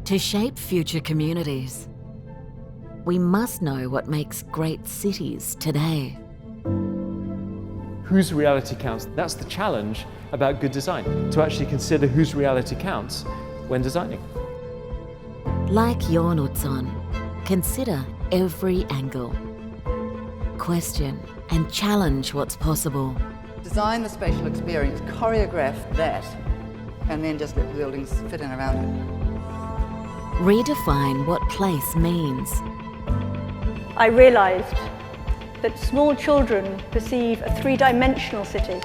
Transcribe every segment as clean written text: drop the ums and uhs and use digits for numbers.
To shape future communities, we must know what makes great cities today. Whose reality counts? That's the challenge about good design, to actually consider whose reality counts when designing. Like your Utzon, consider every angle. Question and challenge what's possible. Design the spatial experience, choreograph that, and then just let the buildings fit in around it. Redefine what place means. I realised that small children perceive a three-dimensional city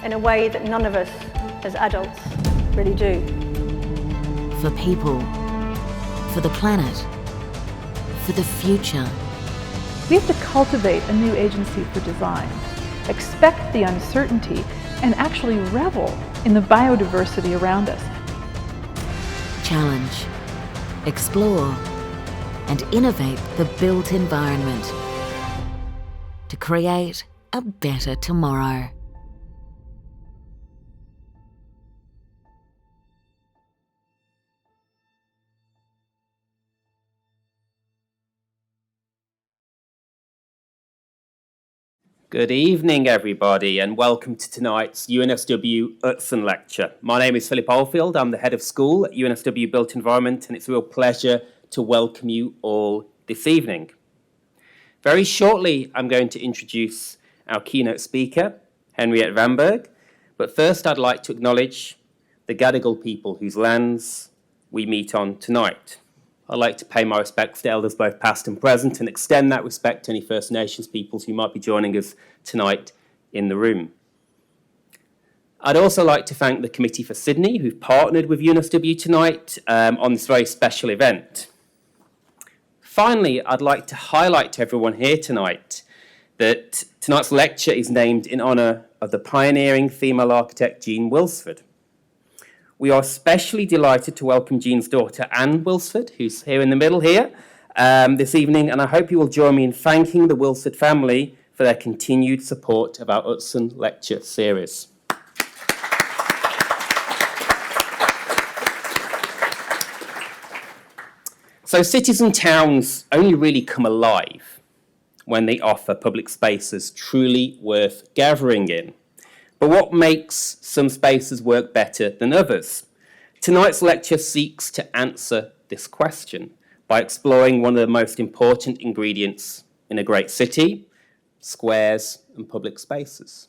in a way that none of us as adults really do. For people, for the planet, for the future. We have to cultivate a new agency for design, expect the uncertainty, and actually revel in the biodiversity around us. Challenge, explore, and innovate the built environment to create a better tomorrow. Good evening, everybody, and welcome to tonight's UNSW Utzon Lecture. My name is Philip Oldfield. I'm the head of school at UNSW Built Environment, and it's a real pleasure to welcome you all this evening. Very shortly, I'm going to introduce our keynote speaker, Henriette Vanberg, but first I'd like to acknowledge the Gadigal people whose lands we meet on tonight. I'd like to pay my respects to elders both past and present and extend that respect to any First Nations peoples who might be joining us tonight in the room. I'd also like to thank the Committee for Sydney, who've partnered with UNSW tonight on this very special event. Finally, I'd like to highlight to everyone here tonight that tonight's lecture is named in honour of the pioneering female architect Jean Willsford. We are especially delighted to welcome Jean's daughter Anne Willsford, who's here in the middle here this evening, and I hope you will join me in thanking the Willsford family for their continued support of our Utzon Lecture series. So cities and towns only really come alive when they offer public spaces truly worth gathering in. But what makes some spaces work better than others? Tonight's lecture seeks to answer this question by exploring one of the most important ingredients in a great city: squares and public spaces.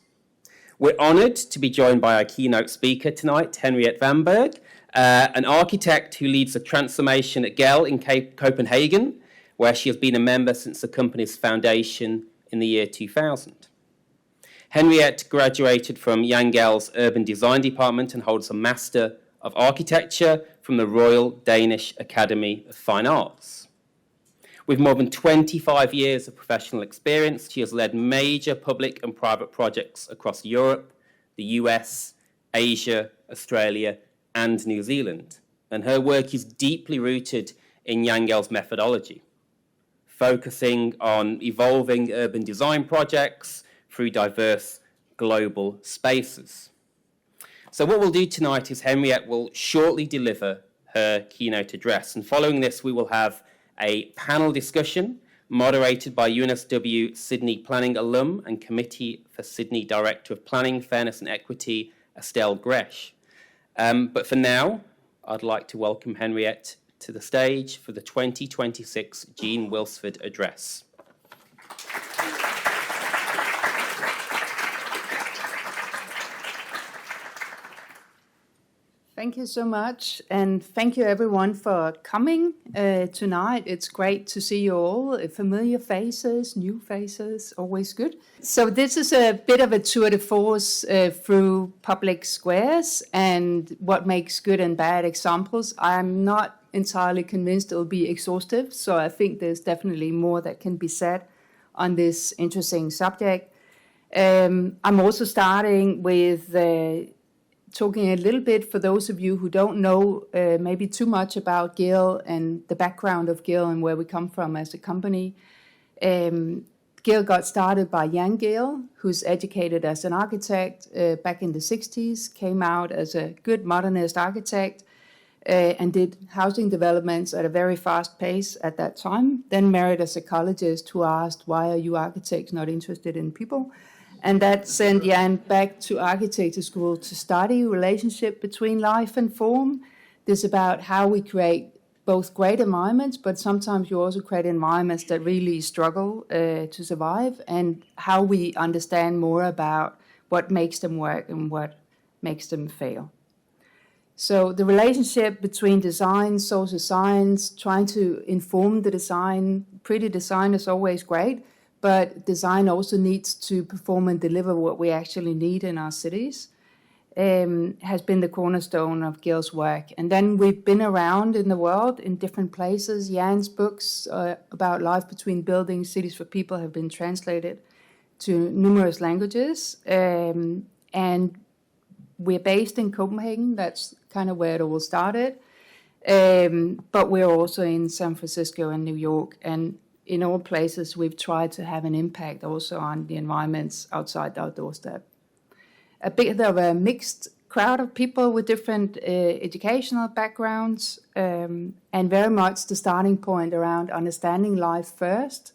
We're honoured to be joined by our keynote speaker tonight, Henriette Vanberg, an architect who leads a transformation at GEL in Copenhagen, where she has been a member since the company's foundation in the year 2000. Henriette graduated from Jan Gehl's Urban Design Department and holds a Master of Architecture from the Royal Danish Academy of Fine Arts. With more than 25 years of professional experience, she has led major public and private projects across Europe, the US, Asia, Australia, and New Zealand. And her work is deeply rooted in Jan Gehl's methodology, focusing on evolving urban design projects through diverse global spaces. So what we'll do tonight is Henriette will shortly deliver her keynote address, and following this we will have a panel discussion moderated by UNSW Sydney Planning alum and Committee for Sydney Director of Planning, Fairness and Equity, Estelle Gresh. But for now, I'd like to welcome Henriette to the stage for the 2026 Jean Willsford Address. Thank you so much, and thank you everyone for coming tonight. It's great to see you all, familiar faces, new faces, always good. So this is a bit of a tour de force through public squares and what makes good and bad examples. I'm not entirely convinced it will be exhaustive, so I think there's definitely more that can be said on this interesting subject. I'm also starting with talking a little bit for those of you who don't know maybe too much about GEL and the background of GEL and where we come from as a company. GEL got started by Jan Gehl, who's educated as an architect back in the 60s, came out as a good modernist architect, and did housing developments at a very fast pace at that time. Then married a psychologist who asked, why are you architects not interested in people? And that sent Jan back to architecture school to study relationship between life and form. This is about how we create both great environments, but sometimes you also create environments that really struggle to survive, and how we understand more about what makes them work and what makes them fail. So the relationship between design, social science, trying to inform the design, pretty design is always great, but design also needs to perform and deliver what we actually need in our cities, has been the cornerstone of Gil's work. And then we've been around in the world in different places. Jan's books about life between buildings, cities for people have been translated to numerous languages. And we're based in Copenhagen. That's kind of where it all started. But we're also in San Francisco and New York. And in all places, we've tried to have an impact also on the environments outside our doorstep. A bit of a mixed crowd of people with different educational backgrounds, and very much the starting point around understanding life first.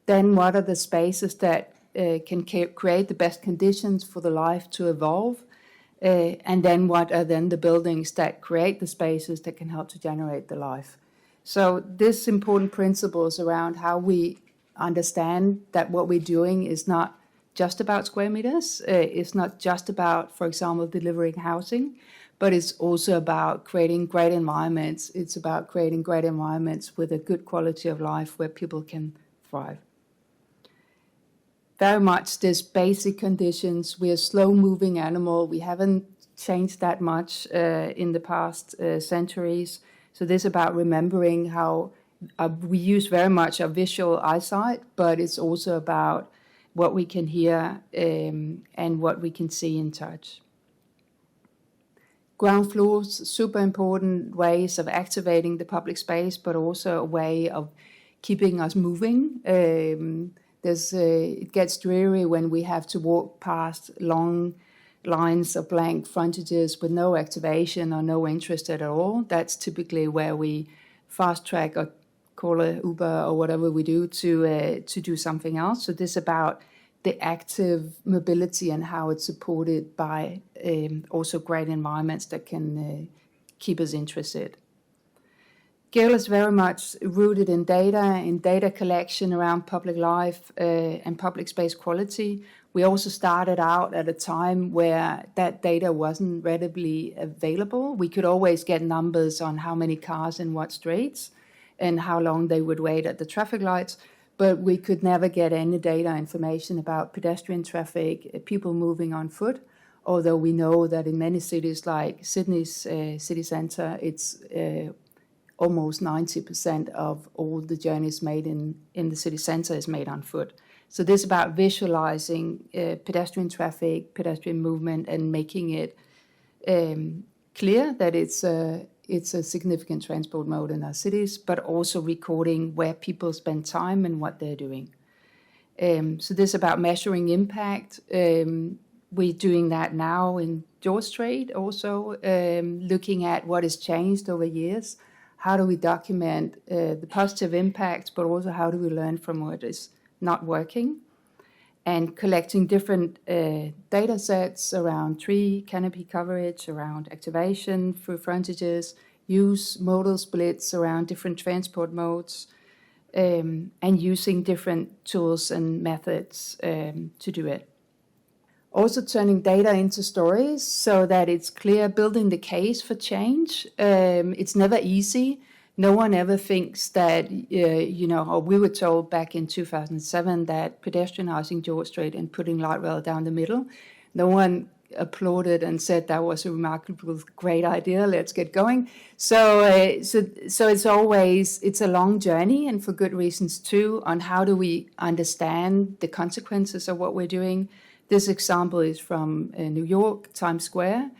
Then what are the spaces that can create the best conditions for the life to evolve? And then what are then the buildings that create the spaces that can help to generate the life? So this important principles around how we understand that what we're doing is not just about square meters. It's not just about, for example, delivering housing, but it's also about creating great environments. It's about creating great environments with a good quality of life where people can thrive. Very much this basic conditions. We're a slow-moving animal. We haven't changed that much in the past centuries. So this is about remembering how we use very much our visual eyesight, but it's also about what we can hear and what we can see and touch. Ground floors, super important ways of activating the public space, but also a way of keeping us moving. It gets dreary when we have to walk past long lines of blank frontages with no activation or no interest at all. That's typically where we fast track or call a Uber or whatever we do to do something else. So this is about the active mobility and how it's supported by also great environments that can keep us interested. Gil is very much rooted in data collection around public life and public space quality. We also started out at a time where that data wasn't readily available. We could always get numbers on how many cars in what streets and how long they would wait at the traffic lights, but we could never get any data information about pedestrian traffic, people moving on foot, although we know that in many cities like Sydney's city centre, it's almost 90% of all the journeys made in the city centre is made on foot. So this is about visualizing pedestrian traffic, pedestrian movement, and making it clear that it's a significant transport mode in our cities, but also recording where people spend time and what they're doing. So this is about measuring impact. We're doing that now in George Street also, looking at what has changed over years. How do we document the positive impacts, but also how do we learn from what is not working? And collecting different data sets around tree canopy coverage, around activation through frontages, use modal splits around different transport modes, and using different tools and methods to do it. Also turning data into stories so that it's clear, building the case for change. It's never easy. No one ever thinks that, or we were told back in 2007 that pedestrianising George Street and putting light rail down the middle, no one applauded and said that was a remarkable, great idea, let's get going. So it's always, it's a long journey, and for good reasons too, on how do we understand the consequences of what we're doing. This example is from New York, Times Square,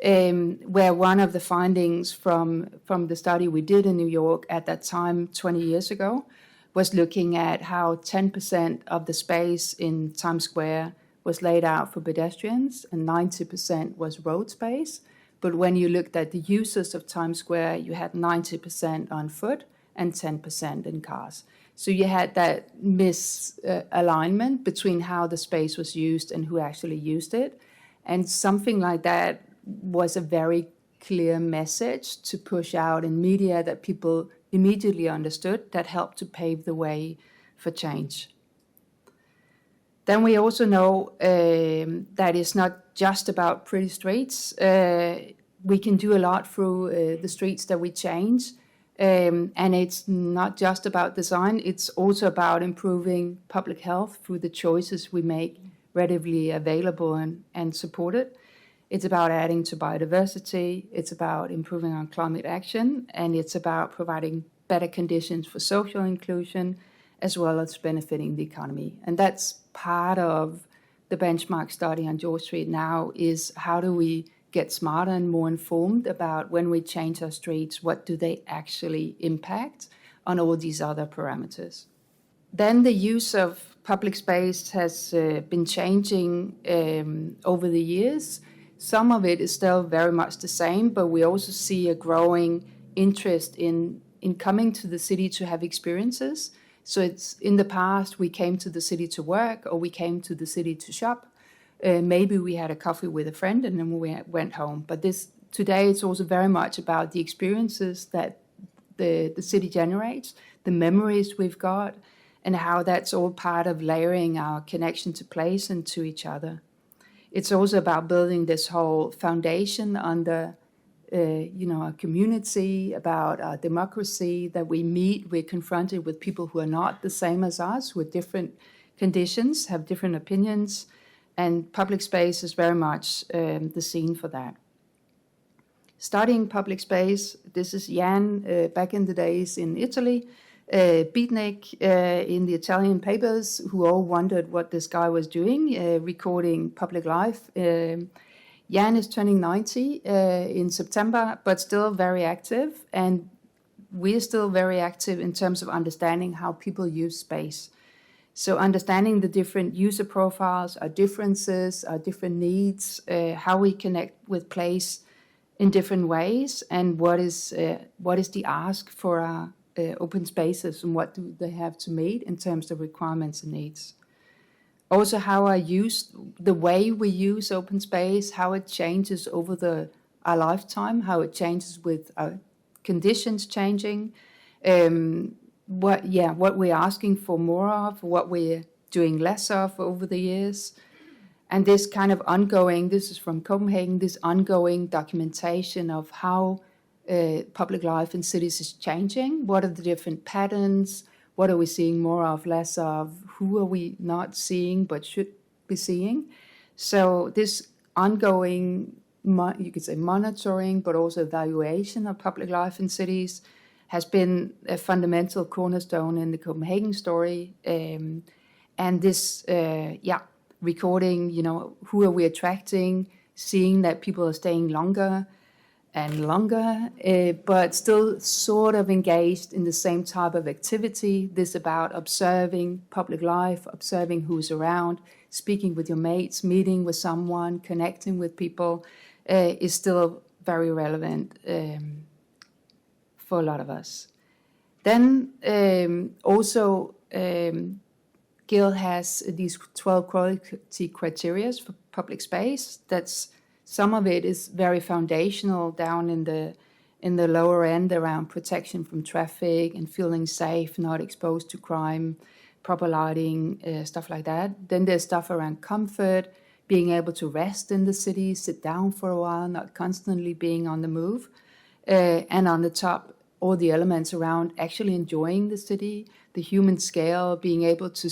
where one of the findings from the study we did in New York at that time, 20 years ago, was looking at how 10% of the space in Times Square was laid out for pedestrians and 90% was road space. But when you looked at the users of Times Square, you had 90% on foot and 10% in cars. So you had that misalignment between how the space was used and who actually used it. And something like that was a very clear message to push out in media that people immediately understood, that helped to pave the way for change. Then we also know that it's not just about pretty streets. We can do a lot through the streets that we change. And it's not just about design, it's also about improving public health through the choices we make readily available and supported. It's about adding to biodiversity, it's about improving on climate action, and it's about providing better conditions for social inclusion, as well as benefiting the economy. And that's part of the benchmark study on George Street now, is how do we get smarter and more informed about when we change our streets, what do they actually impact on all these other parameters. Then the use of public space has been changing over the years. Some of it is still very much the same, but we also see a growing interest in coming to the city to have experiences. So it's in the past, we came to the city to work, or we came to the city to shop. Maybe we had a coffee with a friend and then we went home. But today it's also very much about the experiences that the city generates, the memories we've got, and how that's all part of layering our connection to place and to each other. It's also about building this whole foundation under our community, about our democracy, that we meet, we're confronted with people who are not the same as us, with different conditions, have different opinions, and public space is very much the scene for that. Studying public space, this is Jan back in the days in Italy, Beatnik in the Italian papers, who all wondered what this guy was doing, recording public life. Jan is turning 90 in September, but still very active, and we're still very active in terms of understanding how people use space. So understanding the different user profiles, our differences, our different needs, how we connect with place in different ways, and what is the ask for our open spaces, and what do they have to meet in terms of requirements and needs. Also, how the way we use open space, how it changes over our lifetime, how it changes with our conditions changing, what we're asking for more of, what we're doing less of over the years. And this kind of ongoing, this is from Copenhagen, this ongoing documentation of how public life in cities is changing. What are the different patterns? What are we seeing more of, less of? Who are we not seeing but should be seeing? So this ongoing, you could say monitoring, but also evaluation of public life in cities has been a fundamental cornerstone in the Copenhagen story. And this, recording, who are we attracting, seeing that people are staying longer and longer, but still sort of engaged in the same type of activity. This about observing public life, observing who's around, speaking with your mates, meeting with someone, connecting with people, is still very relevant for a lot of us. Then also Gil has these 12 quality criteria for public space. Some of it is very foundational down in the lower end around protection from traffic and feeling safe, not exposed to crime, proper lighting, stuff like that. Then there's stuff around comfort, being able to rest in the city, sit down for a while, not constantly being on the move. And on the top, all the elements around actually enjoying the city, the human scale, being able to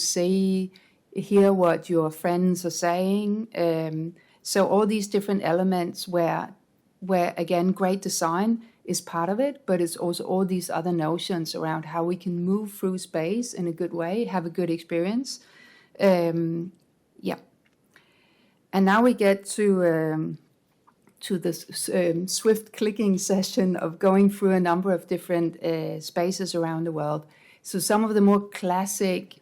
hear what your friends are saying. So all these different elements where again, great design is part of it, but it's also all these other notions around how we can move through space in a good way, have a good experience. And now we get to this swift clicking session of going through a number of different spaces around the world. So some of the more classic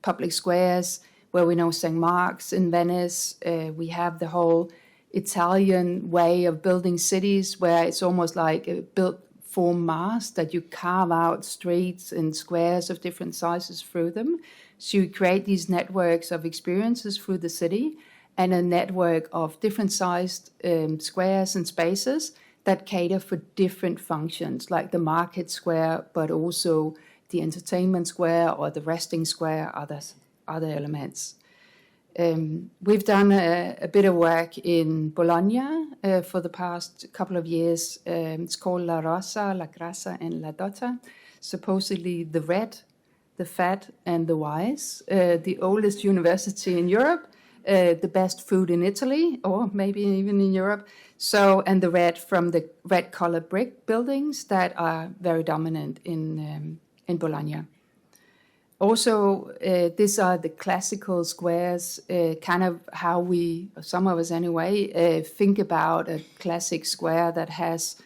public squares, where we know St. Mark's in Venice, we have the whole Italian way of building cities, where it's almost like a built form mass that you carve out streets and squares of different sizes through them. So you create these networks of experiences through the city, and a network of different sized squares and spaces that cater for different functions, like the market square, but also the entertainment square or the resting square, other elements. We've done a bit of work in Bologna for the past couple of years. It's called La Rosa, La Grassa, and La Dotta. Supposedly the red, the fat, and the wise. The oldest university in Europe, the best food in Italy, or maybe even in Europe. So, and the red from the red-colored brick buildings that are very dominant in Bologna. Also, these are the classical squares, kind of how we, some of us anyway, think about a classic square that has,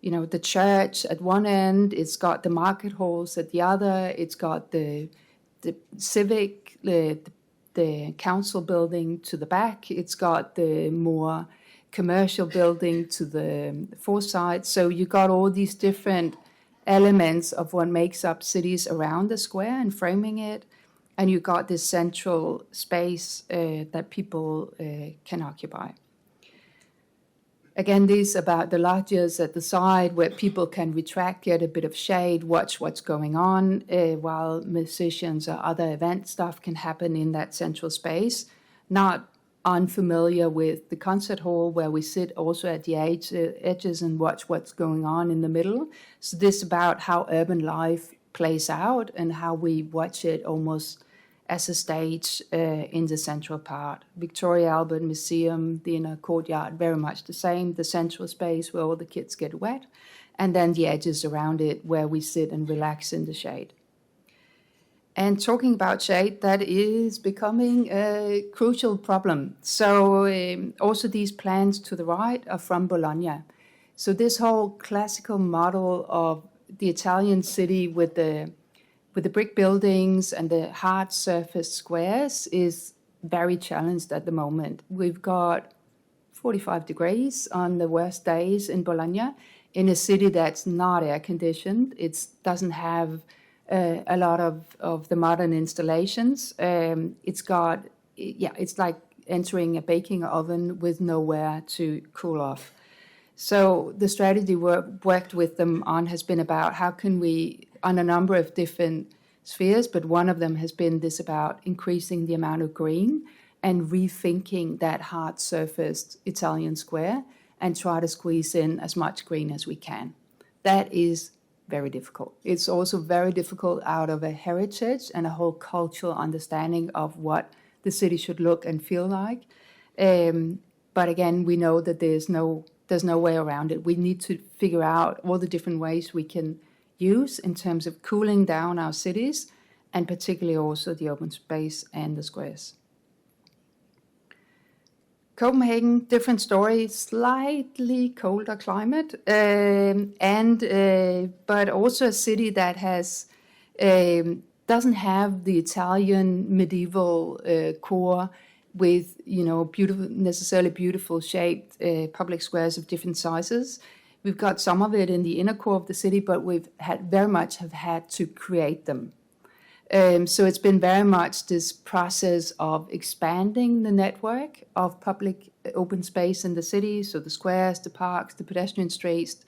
you know, the church at one end, it's got the market halls at the other, it's got the civic, the council building to the back, it's got the more commercial building to the foresight. So you got all these different elements of what makes up cities around the square and framing it, and you got this central space that people can occupy. Again, these about the lodges at the side where people can retract, get a bit of shade, watch what's going on, while musicians or other event stuff can happen in that central space. Not unfamiliar with the concert hall where we sit also at the edges and watch what's going on in the middle. So this is about how urban life plays out and how we watch it almost as a stage in the central part. Victoria Albert Museum, the inner courtyard, very much the same, the central space where all the kids get wet, and then the edges around it where we sit and relax in the shade. And talking about shade, that is becoming a crucial problem. So also these plans to the right are from Bologna. So this whole classical model of the Italian city with the brick buildings and the hard surface squares is very challenged at the moment. We've got 45 degrees on the worst days in Bologna in a city that's not air conditioned. It doesn't have a lot of the modern installations. It's like entering a baking oven with nowhere to cool off. So the strategy worked with them on has been about how can we, on a number of different spheres, but one of them has been this about increasing the amount of green and rethinking that hard surfaced Italian square and try to squeeze in as much green as we can. That is very difficult. It's also very difficult out of a heritage and a whole cultural understanding of what the city should look and feel like. But again, we know that there's no way around it. We need to figure out all the different ways we can use in terms of cooling down our cities, and particularly also the open space and the squares. Copenhagen, different story, slightly colder climate, but also a city that has doesn't have the Italian medieval core with necessarily beautiful shaped public squares of different sizes. We've got some of it in the inner core of the city, but we've very much had to create them. So it's been very much this process of expanding the network of public open space in the city, so the squares, the parks, the pedestrian streets,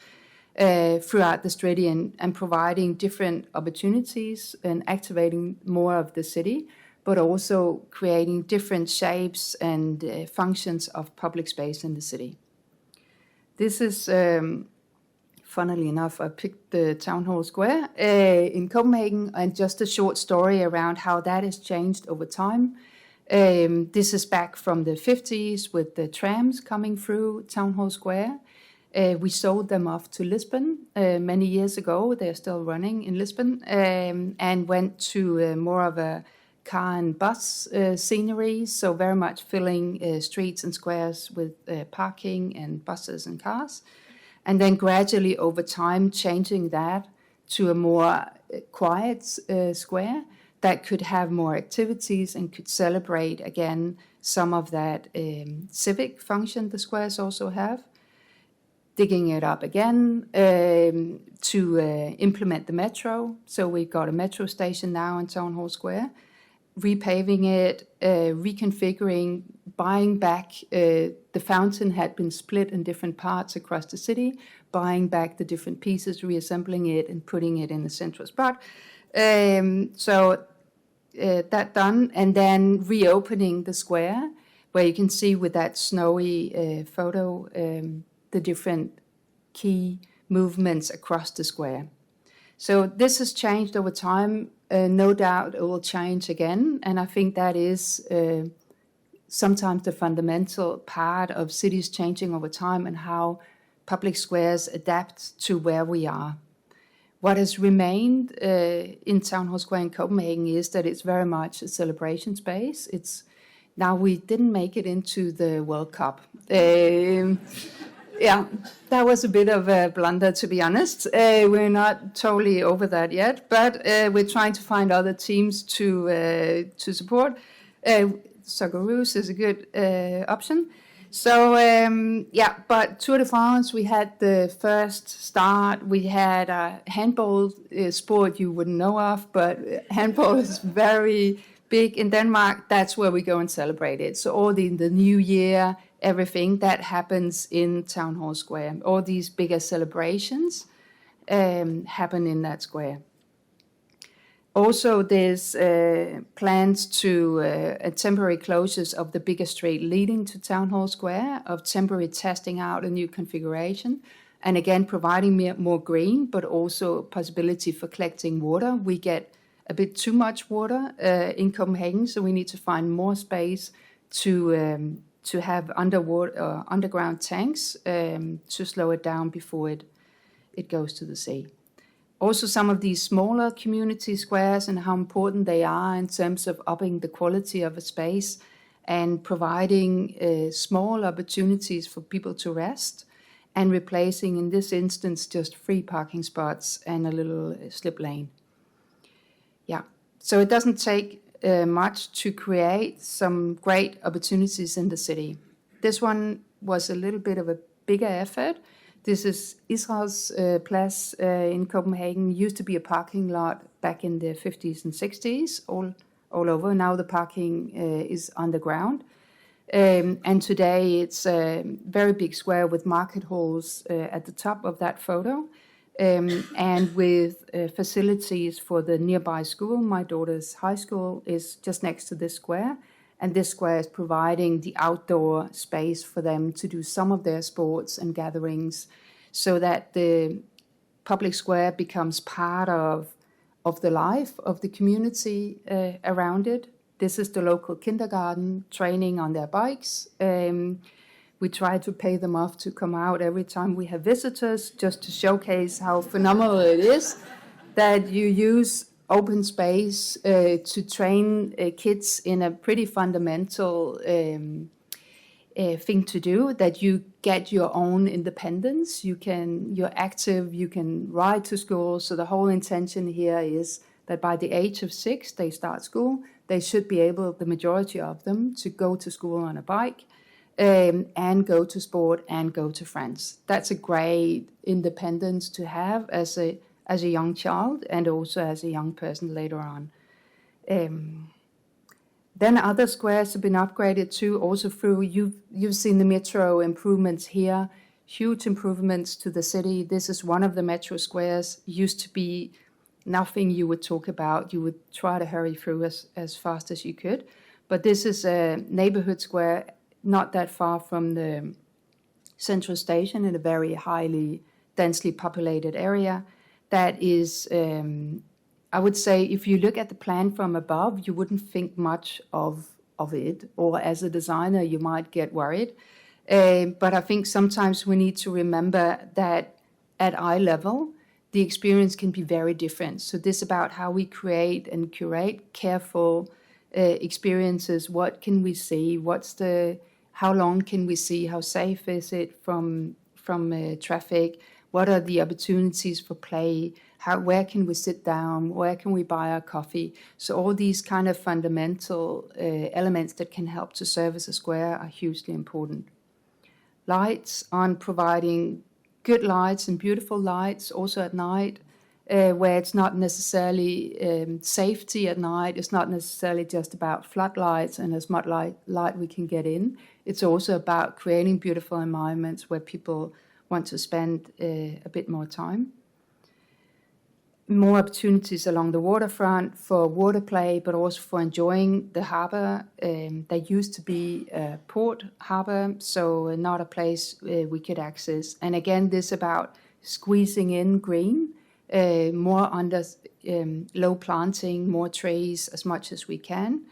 throughout the city, and providing different opportunities and activating more of the city, but also creating different shapes and functions of public space in the city. This is, funnily enough, I picked the Town Hall Square in Copenhagen, and just a short story around how that has changed over time. This is back from the 50s with the trams coming through Town Hall Square. We sold them off to Lisbon many years ago. They're still running in Lisbon, and went to more of a car and bus scenery, so very much filling streets and squares with parking and buses and cars. And then gradually over time changing that to a more quiet square that could have more activities and could celebrate again some of that civic function the squares also have, digging it up again to implement the metro. So we've got a metro station now in Town Hall Square, repaving it, reconfiguring, buying back. The fountain had been split in different parts across the city, buying back the different pieces, reassembling it, and putting it in the central spot. So that done, and then reopening the square, where you can see with that snowy photo the different key movements across the square. So this has changed over time. No doubt it will change again, and I think that is sometimes the fundamental part of cities changing over time and how public squares adapt to where we are. What has remained in Town Hall Square in Copenhagen is that it's very much a celebration space. Now we didn't make it into the World Cup. Yeah, that was a bit of a blunder, to be honest. We're not totally over that yet, but we're trying to find other teams to support. Socceroos is a good option. So, but Tour de France, we had the first start. We had a handball sport you wouldn't know of, but handball is very big in Denmark. That's where we go and celebrate it. So all the New Year, everything that happens in Town Hall Square, all these bigger celebrations happen in that square. Also, there's plans to temporary closures of the bigger street leading to Town Hall Square, of temporary testing out a new configuration, and again providing more green, but also possibility for collecting water. We get a bit too much water in Copenhagen, so we need to find more space to have underground tanks to slow it down before it goes to the sea. Also, some of these smaller community squares and how important they are in terms of upping the quality of a space and providing small opportunities for people to rest and replacing, in this instance, just free parking spots and a little slip lane. Yeah, so it doesn't take much to create some great opportunities in the city. This one was a little bit of a bigger effort. This is Israel's Plads in Copenhagen. Used to be a parking lot back in the 50s and 60s, all over. Now the parking is underground. And today it's a very big square with market halls at the top of that photo. And with facilities for the nearby school. My daughter's high school is just next to this square. And this square is providing the outdoor space for them to do some of their sports and gatherings so that the public square becomes part of the life of the community around it. This is the local kindergarten training on their bikes. We try to pay them off to come out every time we have visitors, just to showcase how phenomenal it is that you use open space to train kids in a pretty fundamental thing to do, that you get your own independence. You're active, you can ride to school. So the whole intention here is that by the age of 6, they start school. They should be able, the majority of them, to go to school on a bike. And go to sport and go to friends. That's a great independence to have as a young child and also as a young person later on. Then other squares have been upgraded too, also through, you've seen the metro improvements here, huge improvements to the city. This is one of the metro squares. Used to be nothing you would talk about. You would try to hurry through as fast as you could. But this is a neighborhood square not that far from the central station in a very highly densely populated area. That is, I would say, if you look at the plan from above, you wouldn't think much of it, or as a designer, you might get worried. But I think sometimes we need to remember that at eye level, the experience can be very different. So this is about how we create and curate careful experiences. What can we see? How long can we see? How safe is it from traffic? What are the opportunities for play? where can we sit down, where can we buy our coffee. So all these kind of fundamental elements that can help to serve as a square are hugely important. Lights, on providing good lights and beautiful lights also at night, where it's not necessarily safety at night. It's not necessarily just about floodlights and as much light we can get in. It's also about creating beautiful environments where people want to spend a bit more time. More opportunities along the waterfront for water play, but also for enjoying the harbour. There used to be a port harbour, so not a place we could access. And again, this about squeezing in green, more under low planting, more trees as much as we can.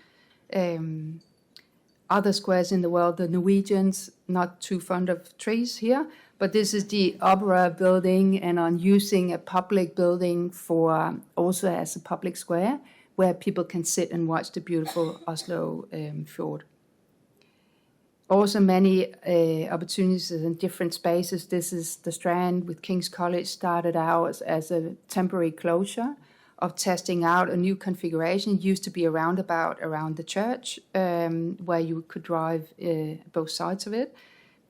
Other squares in the world, the Norwegians, not too fond of trees here, but this is the Opera building, and on using a public building for also as a public square where people can sit and watch the beautiful Oslo fjord. Also many opportunities in different spaces. This is the Strand with King's College, started out as a temporary closure of testing out a new configuration. It used to be a roundabout around the church where you could drive both sides of it.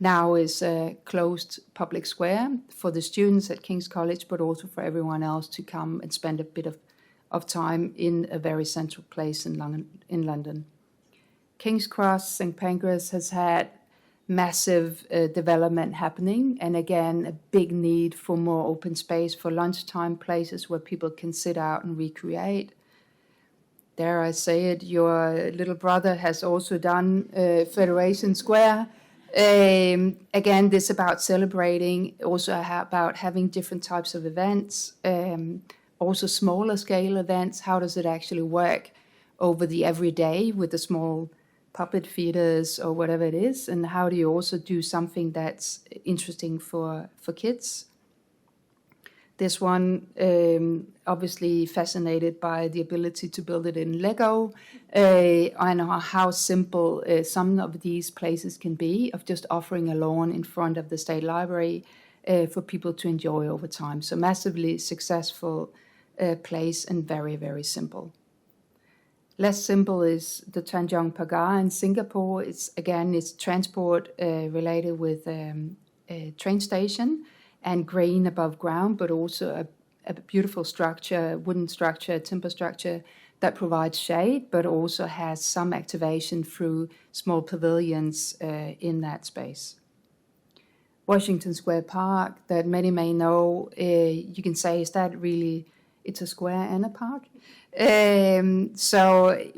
Now is a closed public square for the students at King's College, but also for everyone else to come and spend a bit of time in a very central place in London. King's Cross, St Pancras has had massive development happening, and again, a big need for more open space for lunchtime places where people can sit out and recreate. Dare I say it, your little brother has also done Federation Square. Again, this about celebrating, also about having different types of events, also smaller scale events. How does it actually work over the everyday with the small puppet feeders or whatever it is, and how do you also do something that's interesting for kids? This one, obviously fascinated by the ability to build it in Lego, and how simple some of these places can be, of just offering a lawn in front of the State Library for people to enjoy over time. So massively successful place and very, very simple. Less simple is the Tanjong Pagar in Singapore. It's transport related with a train station and green above ground, but also a beautiful structure, wooden structure, timber structure that provides shade, but also has some activation through small pavilions in that space. Washington Square Park, that many may know, you can say, is that really, it's a square and a park?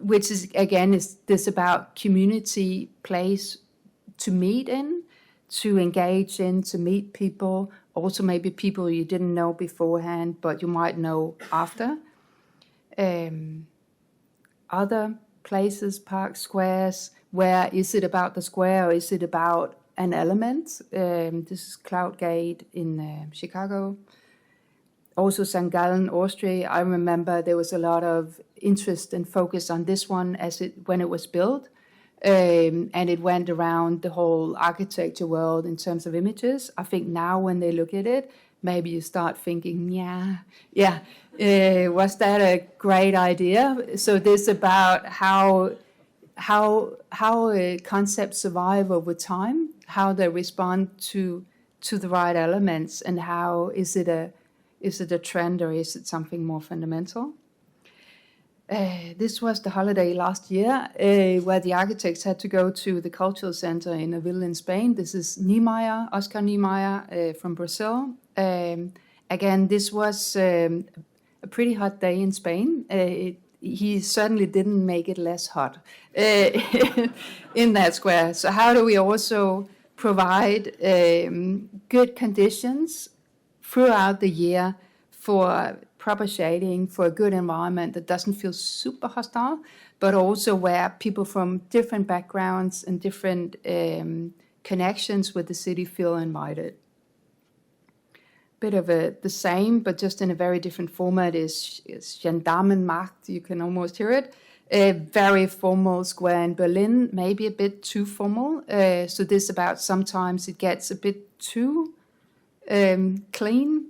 Which is, again, is this about community place to meet in, to engage in, to meet people, also maybe people you didn't know beforehand, but you might know after. Other places, parks, squares, where is it about the square or is it about an element? This is Cloud Gate in Chicago. Also St. Gallen, Austria. I remember there was a lot of interest and focus on this one when it was built. And it went around the whole architecture world in terms of images. I think now when they look at it, maybe you start thinking, was that a great idea? So this about how concepts survive over time, how they respond to the right elements, and how is it a trend or is it something more fundamental? This was the holiday last year where the architects had to go to the cultural center in a villa in Spain. This is Oscar Niemeyer from Brazil. Again, this was a pretty hot day in Spain. He certainly didn't make it less hot in that square. So how do we also provide good conditions throughout the year for proper shading, for a good environment that doesn't feel super hostile, but also where people from different backgrounds and different connections with the city feel invited. Bit of the same, but just in a very different format is Gendarmenmarkt. You can almost hear it. A very formal square in Berlin, maybe a bit too formal. So this about sometimes it gets a bit too clean,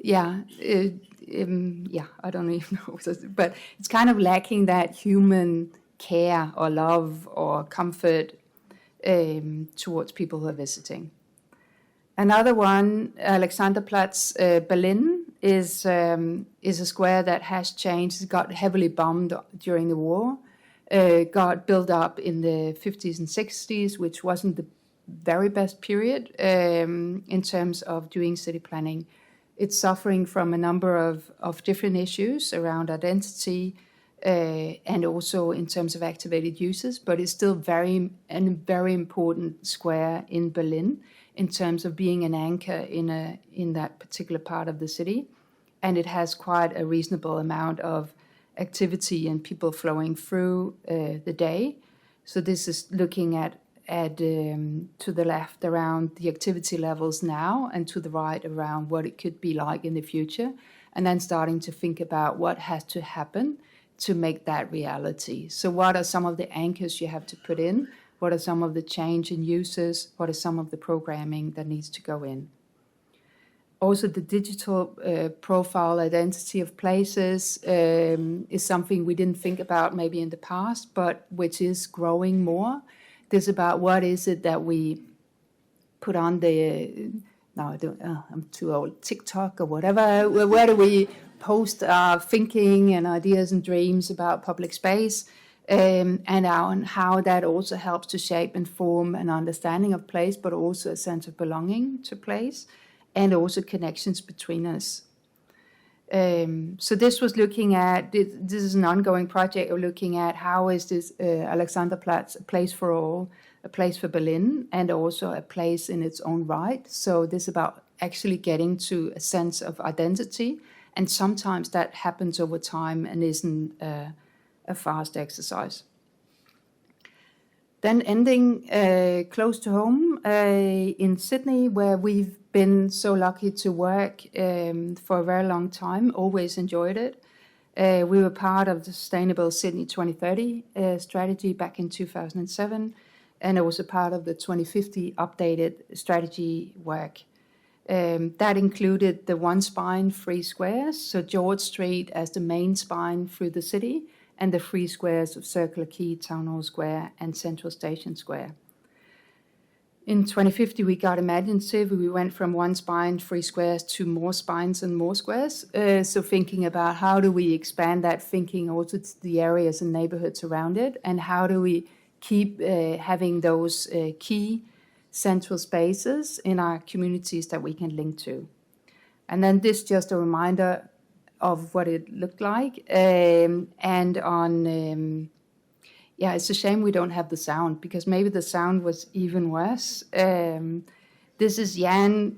I don't even know, but it's kind of lacking that human care or love or comfort towards people who are visiting. Another one, Alexanderplatz, Berlin, is a square that has changed. It got heavily bombed during the war, got built up in the 50s and 60s, which wasn't the very best period in terms of doing city planning. It's suffering from a number of different issues around identity and also in terms of activated uses, but it's still very important square in Berlin in terms of being an anchor in that particular part of the city. And it has quite a reasonable amount of activity and people flowing through the day. So this is looking at to the left around the activity levels now and to the right around what it could be like in the future, and then starting to think about what has to happen to make that reality. So what are some of the anchors you have to put in? What are some of the change in uses? What are some of the programming that needs to go in? Also, the digital profile identity of places is something we didn't think about maybe in the past, but which is growing more. This is about what is it that we put on the, I'm too old, TikTok or whatever. Where do we post our thinking and ideas and dreams about public space, and how that also helps to shape and form an understanding of place, but also a sense of belonging to place, and also connections between us. So this was looking at, this is an ongoing project of looking at how is this Alexanderplatz a place for all, a place for Berlin, and also a place in its own right. So this is about actually getting to a sense of identity, and sometimes that happens over time and isn't a fast exercise. Then ending close to home in Sydney, where we've been so lucky to work for a very long time, always enjoyed it. We were part of the Sustainable Sydney 2030 strategy back in 2007, and also part of the 2050 updated strategy work. That included the one spine, 3 squares, so George Street as the main spine through the city, and the 3 squares of Circular Quay, Town Hall Square, and Central Station Square. In 2050, we got imaginative. We went from 1 spine, 3 squares, to more spines and more squares. So thinking about how do we expand that thinking also to the areas and neighborhoods around it, and how do we keep having those key central spaces in our communities that we can link to. And then this just a reminder of what it looked like. And on, it's a shame we don't have the sound, because maybe the sound was even worse. This is Jan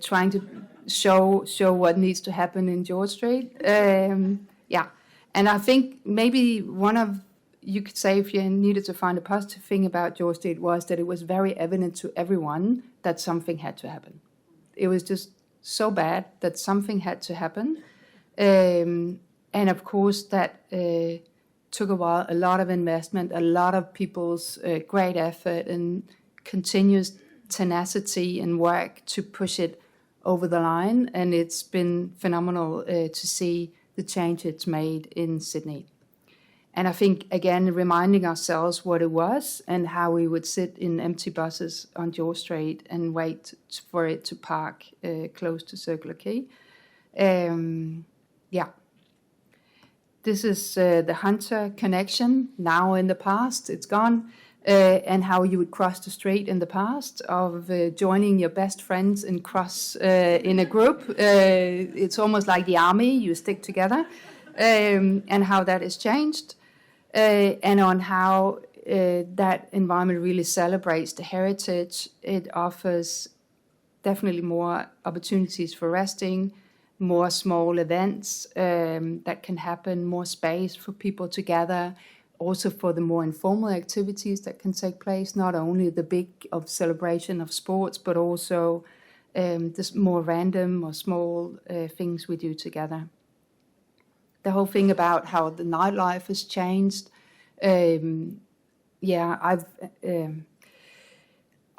trying to show what needs to happen in George Street. And I think maybe you could say, if you needed to find a positive thing about George Street, was that it was very evident to everyone that something had to happen. It was just so bad that something had to happen. And of course, that took a while, a lot of investment, a lot of people's great effort and continuous tenacity and work to push it over the line. And it's been phenomenal to see the change it's made in Sydney. And I think, again, reminding ourselves what it was and how we would sit in empty buses on George Street and wait for it to park close to Circular Quay. This is the Hunter connection, now in the past, it's gone, and how you would cross the street in the past of joining your best friends and cross in a group. It's almost like the army, you stick together, and how that has changed, and on how that environment really celebrates the heritage. It offers definitely more opportunities for resting, more small events that can happen, more space for people to gather, also for the more informal activities that can take place, not only the big of celebration of sports, but also this more random or small things we do together. The whole thing about how the nightlife has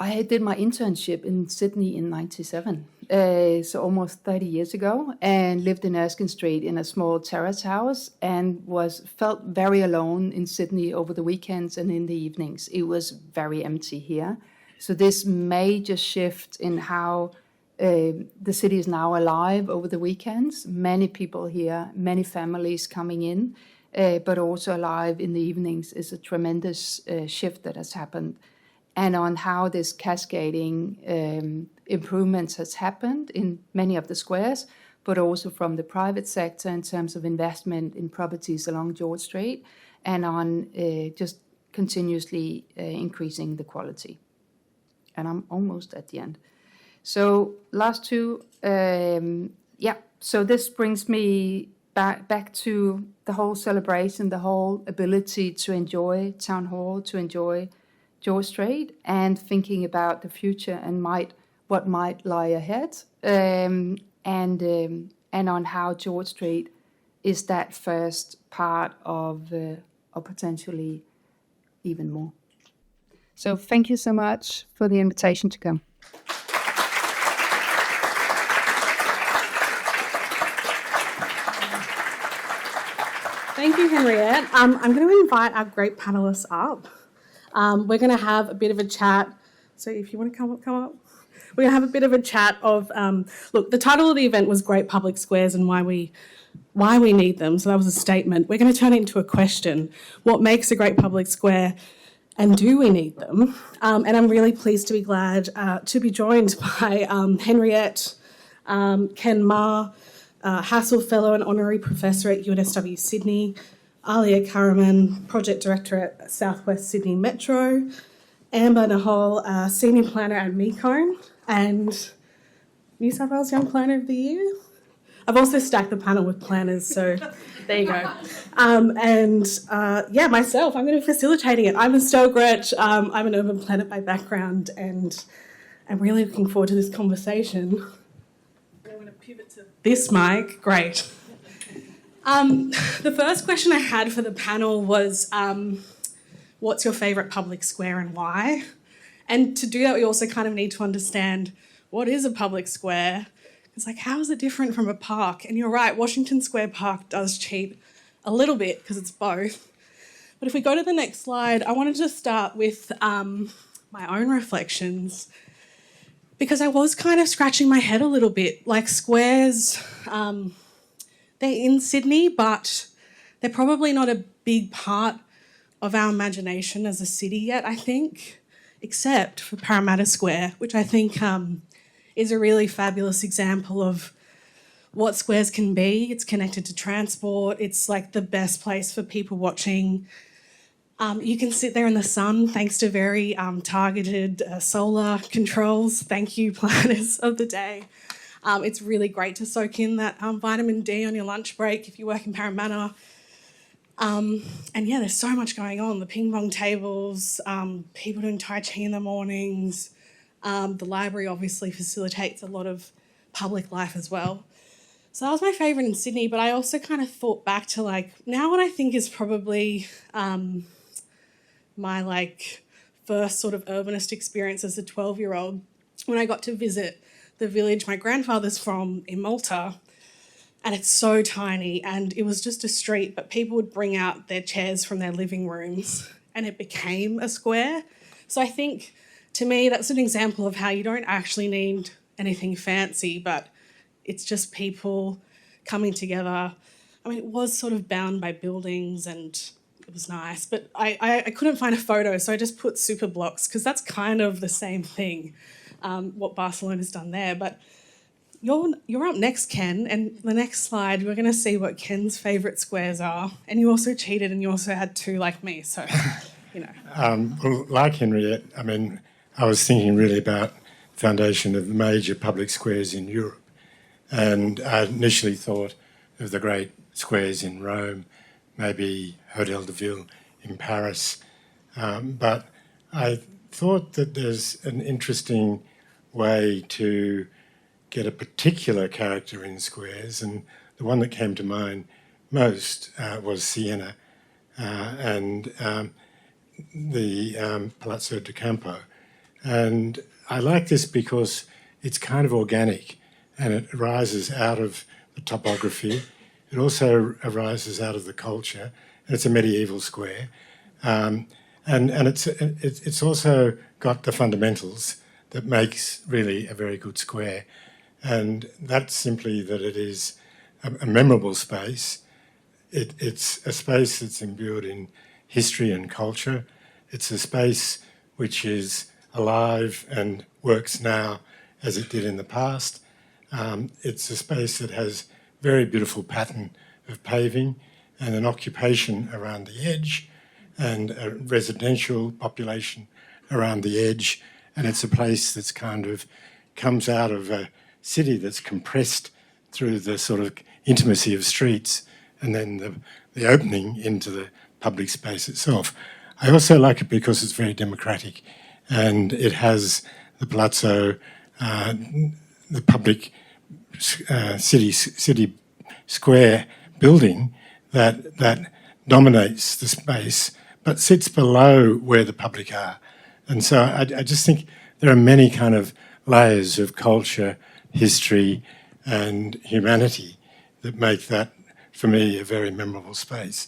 I did my internship in Sydney in '97, so almost 30 years ago, and lived in Erskine Street in a small terrace house, and felt very alone in Sydney over the weekends and in the evenings. It was very empty here. So this major shift in how the city is now alive over the weekends, many people here, many families coming in, but also alive in the evenings, is a tremendous shift that has happened. And on how this cascading improvements has happened in many of the squares, but also from the private sector in terms of investment in properties along George Street, and on just continuously increasing the quality. And I'm almost at the end. So last two, so this brings me back to the whole celebration, the whole ability to enjoy Town Hall, to enjoy George Street, and thinking about the future and what might lie ahead, and on how George Street is that first part of potentially even more. So thank you so much for the invitation to come. Thank you, Henriette. I'm going to invite our great panellists up. We're going to have a bit of a chat. So if you want to come up. We're going to have a bit of a chat of, look, the title of the event was Great Public Squares and why we need them. So that was a statement. We're going to turn it into a question. What makes a great public square, and do we need them? And I'm really pleased to be glad to be joined by Henriette, Ken Ma, Hassel Fellow and Honorary Professor at UNSW Sydney, Alia Karaman, Project Director at Southwest Sydney Metro, Amber Nahal, Senior Planner at Mecone, and New South Wales Young Planner of the Year. I've also stacked the panel with planners, so there you go. Myself, I'm going to be facilitating it. I'm Estelle Gretsch. I'm an urban planner by background, and I'm really looking forward to this conversation. I'm going to pivot to this mic. Great. The first question I had for the panel was, what's your favourite public square and why? And to do that, we also kind of need to understand what is a public square. It's like, how is it different from a park? And you're right, Washington Square Park does cheat a little bit because it's both. But if we go to the next slide, I wanted to start with my own reflections, because I was kind of scratching my head a little bit. Like, squares, they're in Sydney, but they're probably not a big part of our imagination as a city yet, I think, except for Parramatta Square, which I think is a really fabulous example of what squares can be. It's connected to transport. It's like the best place for people watching. You can sit there in the sun thanks to very targeted solar controls. Thank you, planners of the day. It's really great to soak in that vitamin D on your lunch break if you work in Parramatta. There's so much going on. The ping pong tables, people doing Tai Chi in the mornings. The library obviously facilitates a lot of public life as well. So that was my favourite in Sydney, but I also kind of thought back to now what I think is probably my first sort of urbanist experience as a 12-year-old, when I got to visit the village my grandfather's from in Malta. And it's so tiny, and it was just a street, but people would bring out their chairs from their living rooms and it became a square. So I think, to me, that's an example of how you don't actually need anything fancy, but it's just people coming together. I mean, it was sort of bound by buildings and it was nice, but I couldn't find a photo, so I just put super blocks, because that's kind of the same thing, what Barcelona's done there. But you're up next, Ken, and the next slide, we're going to see what Ken's favourite squares are. And you also cheated, and you also had two like me, so, you know. Well, like Henriette, I mean, I was thinking really about the foundation of major public squares in Europe. And I initially thought of the great squares in Rome, maybe Hotel de Ville in Paris. But I thought that there's an interesting way to get a particular character in squares, and the one that came to mind most was Siena and the Palazzo di Campo. And I like this because it's kind of organic and it arises out of the topography. It also arises out of the culture, and it's a medieval square. And it's also got the fundamentals that makes really a very good square. And that's simply that it is a memorable space. It's a space that's imbued in history and culture. It's a space which is alive and works now as it did in the past. It's a space that has very beautiful pattern of paving and an occupation around the edge and a residential population around the edge. And it's a place that's kind of comes out of a city that's compressed through the sort of intimacy of streets and then the opening into the public space itself. I also like it because it's very democratic and it has the Palazzo, the public city square building that dominates the space but sits below where the public are. And so I just think there are many kind of layers of culture, history and humanity that make that, for me, a very memorable space.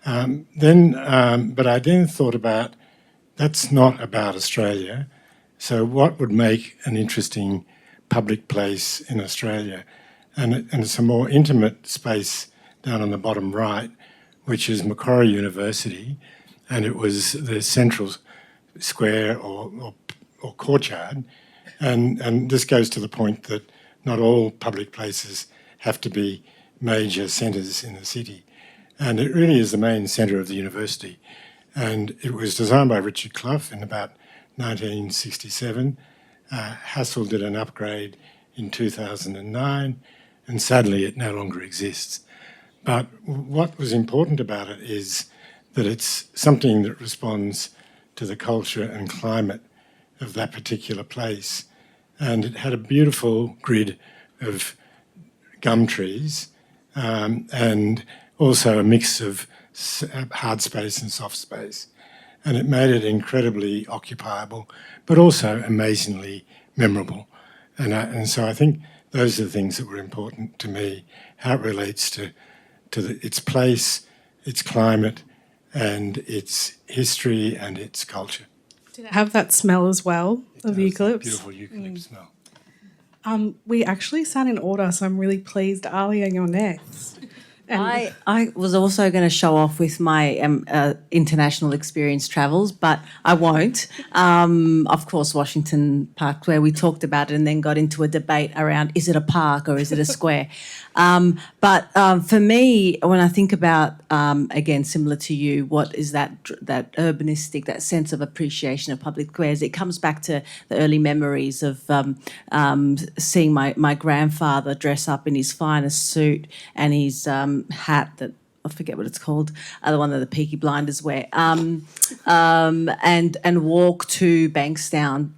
But I then thought about, that's not about Australia, so what would make an interesting public place in Australia? And it's a more intimate space down on the bottom right, which is Macquarie University, and it was the central square or courtyard. And this goes to the point that not all public places have to be major centres in the city. And it really is the main centre of the university. And it was designed by Richard Clough in about 1967. Hassel did an upgrade in 2009, and sadly it no longer exists. But what was important about it is that it's something that responds to the culture and climate of that particular place. And it had a beautiful grid of gum trees and also a mix of hard space and soft space. And it made it incredibly occupiable, but also amazingly memorable. And so I think those are the things that were important to me, how it relates to its place, its climate, and its history and its culture. Did it have that smell as well of eucalypts? Beautiful eucalypt smell. We actually sat in order, so I'm really pleased, Alia, you're next. And I was also going to show off with my international experience travels, but I won't. Of course, Washington Park, where we talked about it and then got into a debate around, is it a park or is it a square? But for me, when I think about, again, similar to you, what is that urbanistic, that sense of appreciation of public squares, it comes back to the early memories of seeing my grandfather dress up in his finest suit and his hat that I forget what it's called, the one that the Peaky Blinders wear, and walk to Bankstown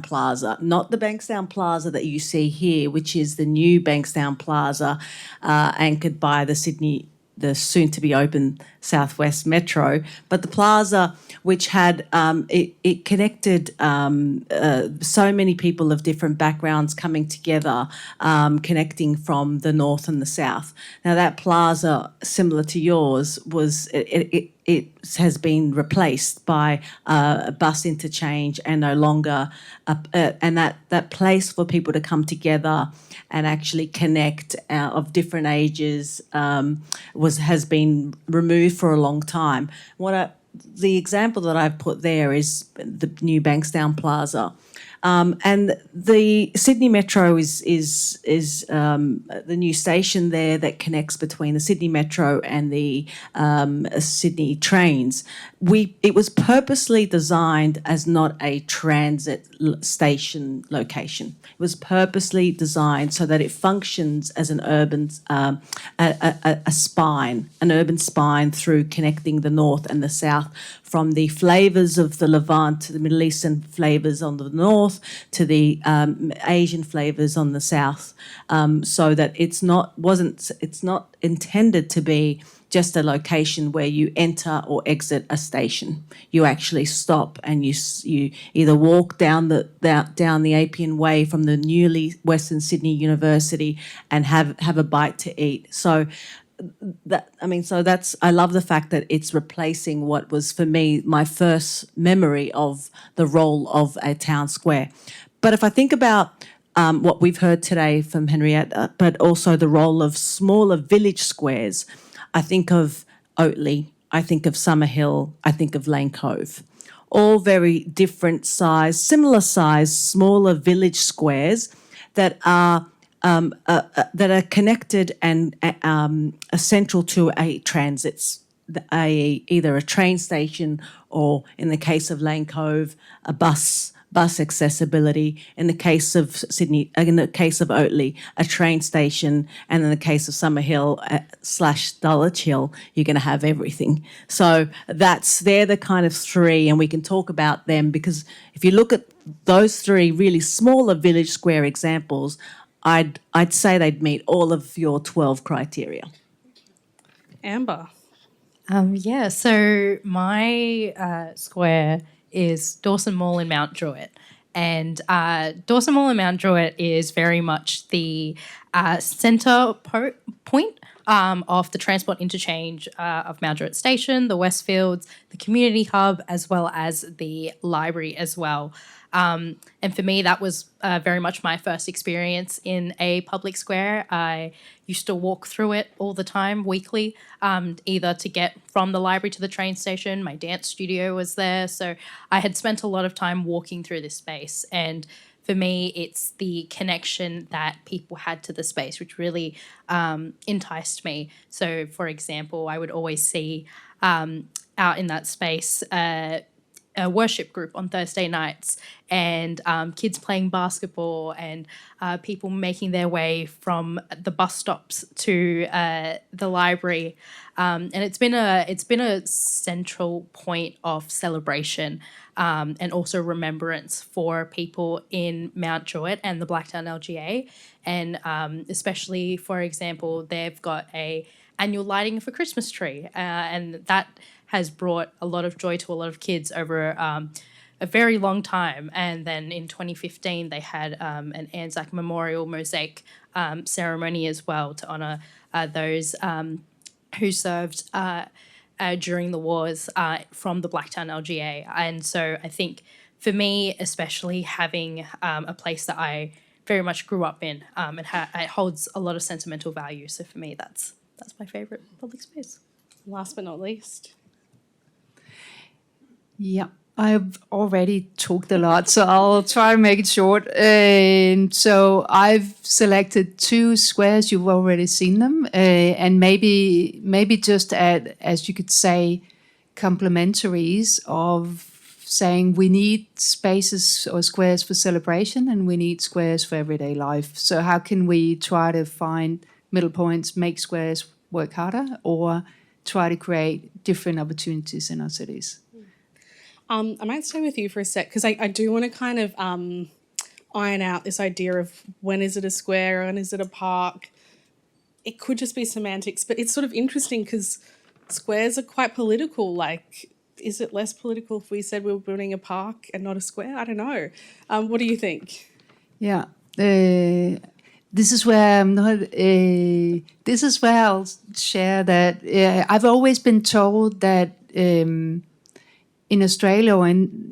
Plaza, not the Bankstown Plaza that you see here, which is the new Bankstown Plaza, anchored by the soon-to-be open Southwest Metro, but the plaza which had it connected so many people of different backgrounds coming together, connecting from the north and the south. Now that plaza, similar to yours, was it has been replaced by a bus interchange and no longer and that place for people to come together and actually connect of different ages has been removed for a long time. The example that I've put there is the new Bankstown Plaza. And the Sydney Metro is the new station there that connects between the Sydney Metro and the Sydney trains. It was purposely designed as not a transit station location. It was purposely designed so that it functions as an urban spine, an urban spine through connecting the north and the south from the flavours of the Levant, the Middle Eastern flavours on the north, to the Asian flavours on the south, so that it's not intended to be just a location where you enter or exit a station. You actually stop and you either walk down the Appian Way from the newly Western Sydney University and have a bite to eat. So I love the fact that it's replacing what was for me my first memory of the role of a town square. But if I think about what we've heard today from Henrietta, but also the role of smaller village squares, I think of Oatley, I think of Summerhill, I think of Lane Cove. All very different size, similar size, smaller village squares that are connected and essential to a transits, either a train station or, in the case of Lane Cove, a bus accessibility. In the case of Sydney, in the case of Oatley, a train station, and in the case of Summerhill / Dulwich Hill, you're going to have everything. So they're the kind of three, and we can talk about them, because if you look at those three really smaller village square examples, I'd say they'd meet all of your 12 criteria. Amber. So my square is Dawson Mall in Mount Druitt. And Dawson Mall in Mount Druitt is very much the centre point of the transport interchange of Mount Druitt Station, the Westfields, the community hub, as well as the library as well. And for me, that was very much my first experience in a public square. I used to walk through it all the time, weekly, either to get from the library to the train station. My dance studio was there. So I had spent a lot of time walking through this space. And for me, it's the connection that people had to the space, which really enticed me. So, for example, I would always see out in that space a worship group on Thursday nights, and kids playing basketball, and people making their way from the bus stops to the library, and it's been a central point of celebration and also remembrance for people in Mount Druitt and the Blacktown LGA, and especially, for example, they've got a annual lighting of a Christmas tree, and that has brought a lot of joy to a lot of kids over a very long time. And then in 2015, they had an Anzac Memorial Mosaic ceremony as well to honour those who served during the wars from the Blacktown LGA. And so I think for me, especially having a place that I very much grew up in, it holds a lot of sentimental value. So for me, that's my favourite public space. Last but not least. Yeah, I've already talked a lot, so I'll try to make it short. So I've selected two squares. You've already seen them, and maybe just add, as you could say, complementaries of saying we need spaces or squares for celebration, and we need squares for everyday life. So how can we try to find middle points, make squares work harder, or try to create different opportunities in our cities? I might stay with you for a sec, because I do want to kind of iron out this idea of when is it a square, when is it a park. It could just be semantics, but it's sort of interesting because squares are quite political. Like, is it less political if we said we were building a park and not a square? I don't know. What do you think? Yeah. This is where I'm not. This is where I'll share that I've always been told that in Australia,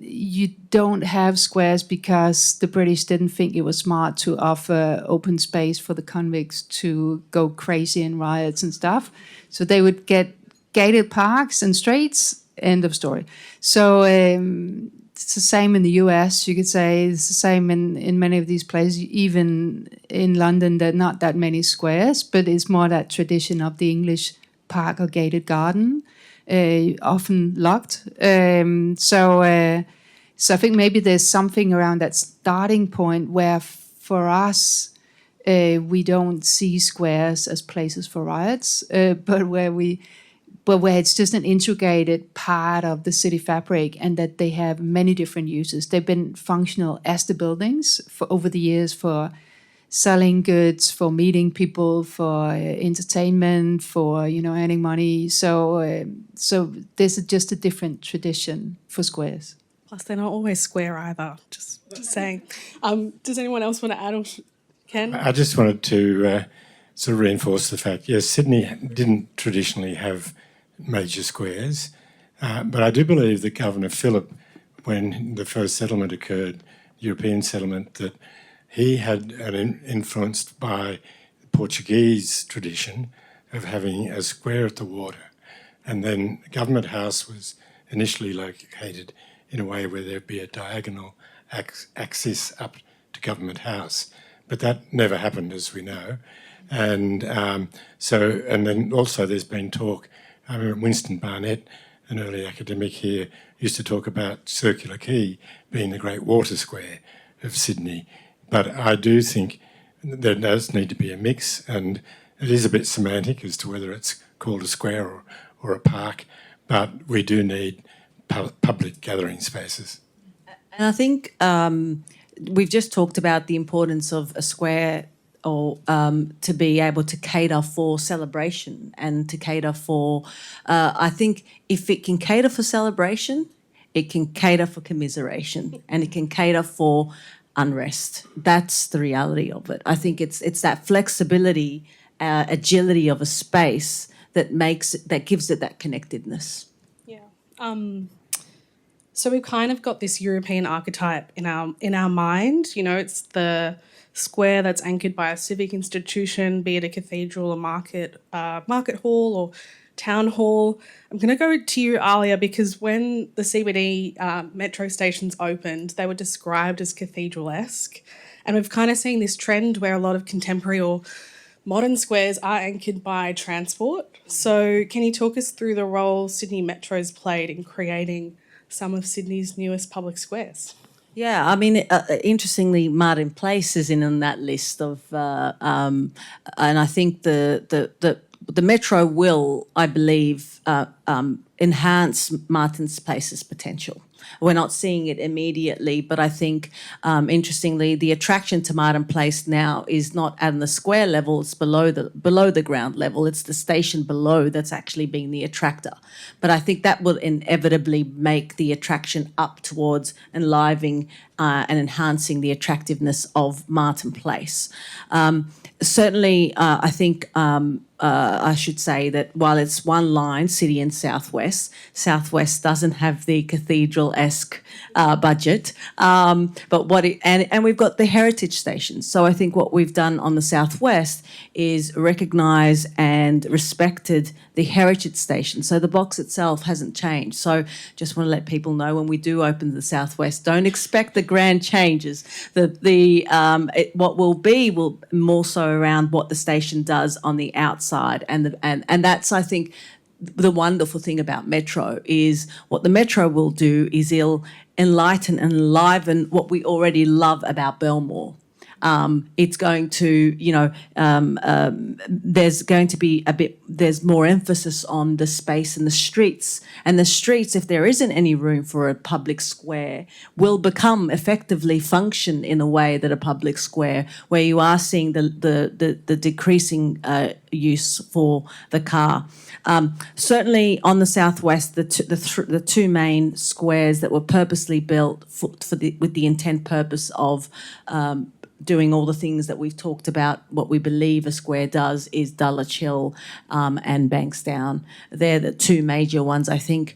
you don't have squares because the British didn't think it was smart to offer open space for the convicts to go crazy in riots and stuff. So they would get gated parks and streets. End of story. So it's the same in the US, you could say. It's the same in many of these places. Even in London, there are not that many squares, but it's more that tradition of the English park or gated garden, often locked. So I think maybe there's something around that starting point where for us, we don't see squares as places for riots, but where we but where it's just an integrated part of the city fabric, and that they have many different uses. They've been functional as the buildings for over the years for selling goods, for meeting people, for entertainment, for earning money. So there's just a different tradition for squares. Plus, they're not always square either. Just saying. Does anyone else want to add? Or Ken? I just wanted to sort of reinforce the fact, yes, Sydney didn't traditionally have major squares, but I do believe that Governor Phillip, when the first settlement occurred, European settlement, that he had influenced by the Portuguese tradition of having a square at the water. And then Government House was initially located in a way where there'd be a diagonal access up to Government House. But that never happened, as we know. And and then also there's been talk, I remember Winston Barnett, an early academic here, used to talk about Circular Quay being the great water square of Sydney. But I do think there does need to be a mix, and it is a bit semantic as to whether it's called a square or a park, but we do need public gathering spaces. And I think we've just talked about the importance of a square or to be able to cater for celebration and to cater for, I think if it can cater for celebration, it can cater for commiseration and it can cater for unrest. That's the reality of it. I think it's that flexibility, agility of a space that gives it that connectedness. Yeah. So we've kind of got this European archetype in our mind. It's the square that's anchored by a civic institution, be it a cathedral, a market hall, or town hall. I'm going to go to you, Alia, because when the CBD metro stations opened, they were described as cathedral-esque. And we've kind of seen this trend where a lot of contemporary or modern squares are anchored by transport. So can you talk us through the role Sydney Metro's played in creating some of Sydney's newest public squares? Yeah, I mean, interestingly, Martin Place is in that list of, and I think the Metro will, I believe, enhance Martin Place's potential. We're not seeing it immediately, but I think, interestingly, the attraction to Martin Place now is not at the square level; it's below the ground level. It's the station below that's actually being the attractor. But I think that will inevitably make the attraction up towards enlivening and enhancing the attractiveness of Martin Place. Certainly, I think I should say that while it's one line, City and Southwest, Southwest doesn't have the cathedral-esque budget, and we've got the heritage stations. So I think what we've done on the Southwest is recognise and respected the heritage station. So the box itself hasn't changed. So just want to let people know when we do open the Southwest, don't expect the grand changes. What will more so around what the station does on the outside, and that's, I think, the wonderful thing about Metro is what the Metro will do is it'll enlighten and enliven what we already love about Belmore. It's going to, there's going to be there's more emphasis on the space and the streets. And the streets, if there isn't any room for a public square, will become effectively function in a way that a public square, where you are seeing the decreasing use for the car. Certainly on the Southwest, the two main squares that were purposely built with the intent purpose of doing all the things that we've talked about, what we believe a square does is Dulwich Hill and Bankstown. They're the two major ones, I think.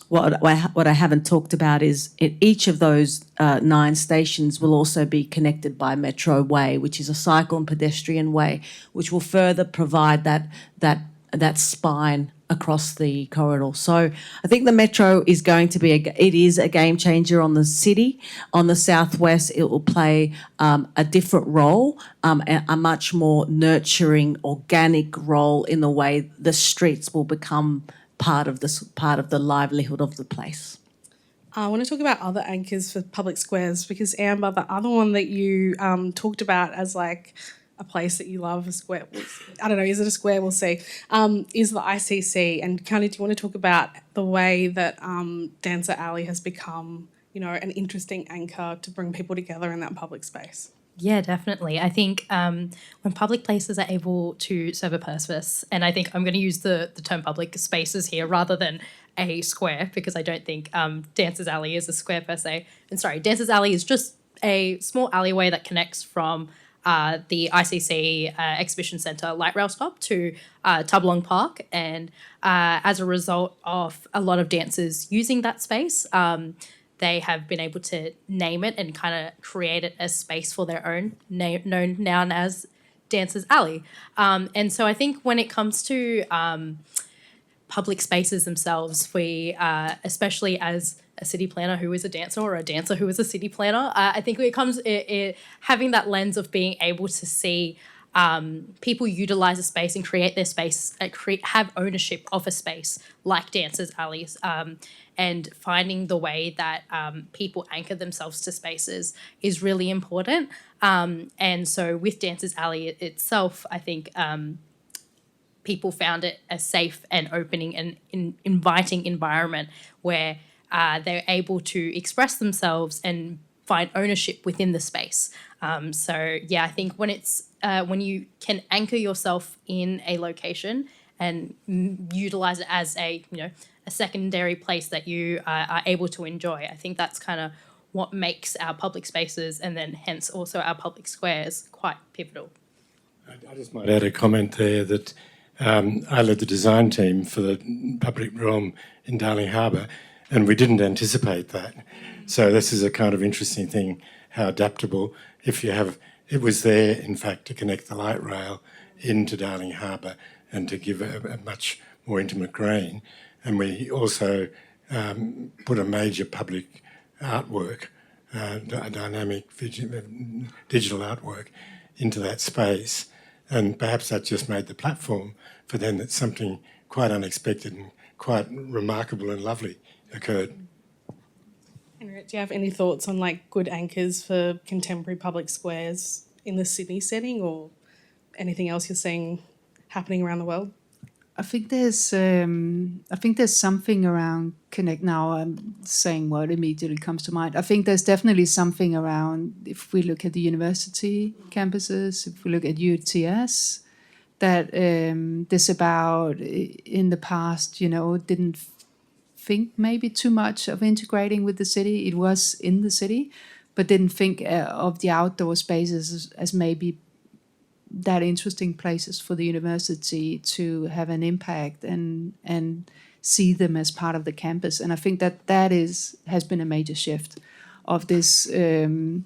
What I haven't talked about is each of those 9 stations will also be connected by Metro Way, which is a cycle and pedestrian way, which will further provide that spine across the corridor. So I think the Metro is going to be a game changer on the city. On the Southwest, it will play a different role, a much more nurturing, organic role in the way the streets will become part of the livelihood of the place. I want to talk about other anchors for public squares because, Amber, the other one that you talked about as like a place that you love, a square, I don't know, is it a square? We'll see, is the ICC. And kind of, do you want to talk about the way that Dancer Alley has become, you know, an interesting anchor to bring people together in that public space? Yeah, definitely. I think when public places are able to serve a purpose, and I think I'm going to use the term public spaces here rather than a square, because I don't think Dancers Alley is a square per se. And sorry, Dancers Alley is just a small alleyway that connects from the ICC Exhibition Centre light rail stop to Tublong Park. And as a result of a lot of dancers using that space, they have been able to name it and kind of create it as space for their own, known as Dancers Alley. And so I think when it comes to public spaces themselves, we, especially as a city planner who is a dancer or a dancer who is a city planner, I think it comes having that lens of being able to see people utilise a space and create their space, have ownership of a space like Dancers Alleys, and finding the way that people anchor themselves to spaces is really important. And so with Dancers Alley itself, I think people found it a safe and opening and inviting environment where they're able to express themselves and find ownership within the space. So yeah, I think when it's when you can anchor yourself in a location and utilize it as a secondary place that you are able to enjoy, I think that's kind of what makes our public spaces, and then hence also our public squares, quite pivotal. I just might add a comment there that I led the design team for the public realm in Darling Harbour, and we didn't anticipate that. So this is a kind of interesting thing, how adaptable. If you have, it was there, in fact, to connect the light rail into Darling Harbour and to give a much more intimate green. And we also put a major public artwork, dynamic digital artwork, into that space. And perhaps that just made the platform for then that something quite unexpected and quite remarkable and lovely occurred. Henriette, do you have any thoughts on like good anchors for contemporary public squares in the Sydney setting, or anything else you're seeing happening around the world? I think there's something around connect. Now I'm saying what immediately comes to mind. I think there's definitely something around, if we look at the university campuses, if we look at UTS, that this about in the past, didn't think maybe too much of integrating with the city. It was in the city, but didn't think of the outdoor spaces as maybe that interesting places for the university to have an impact and see them as part of the campus. And I think that has been a major shift of this, the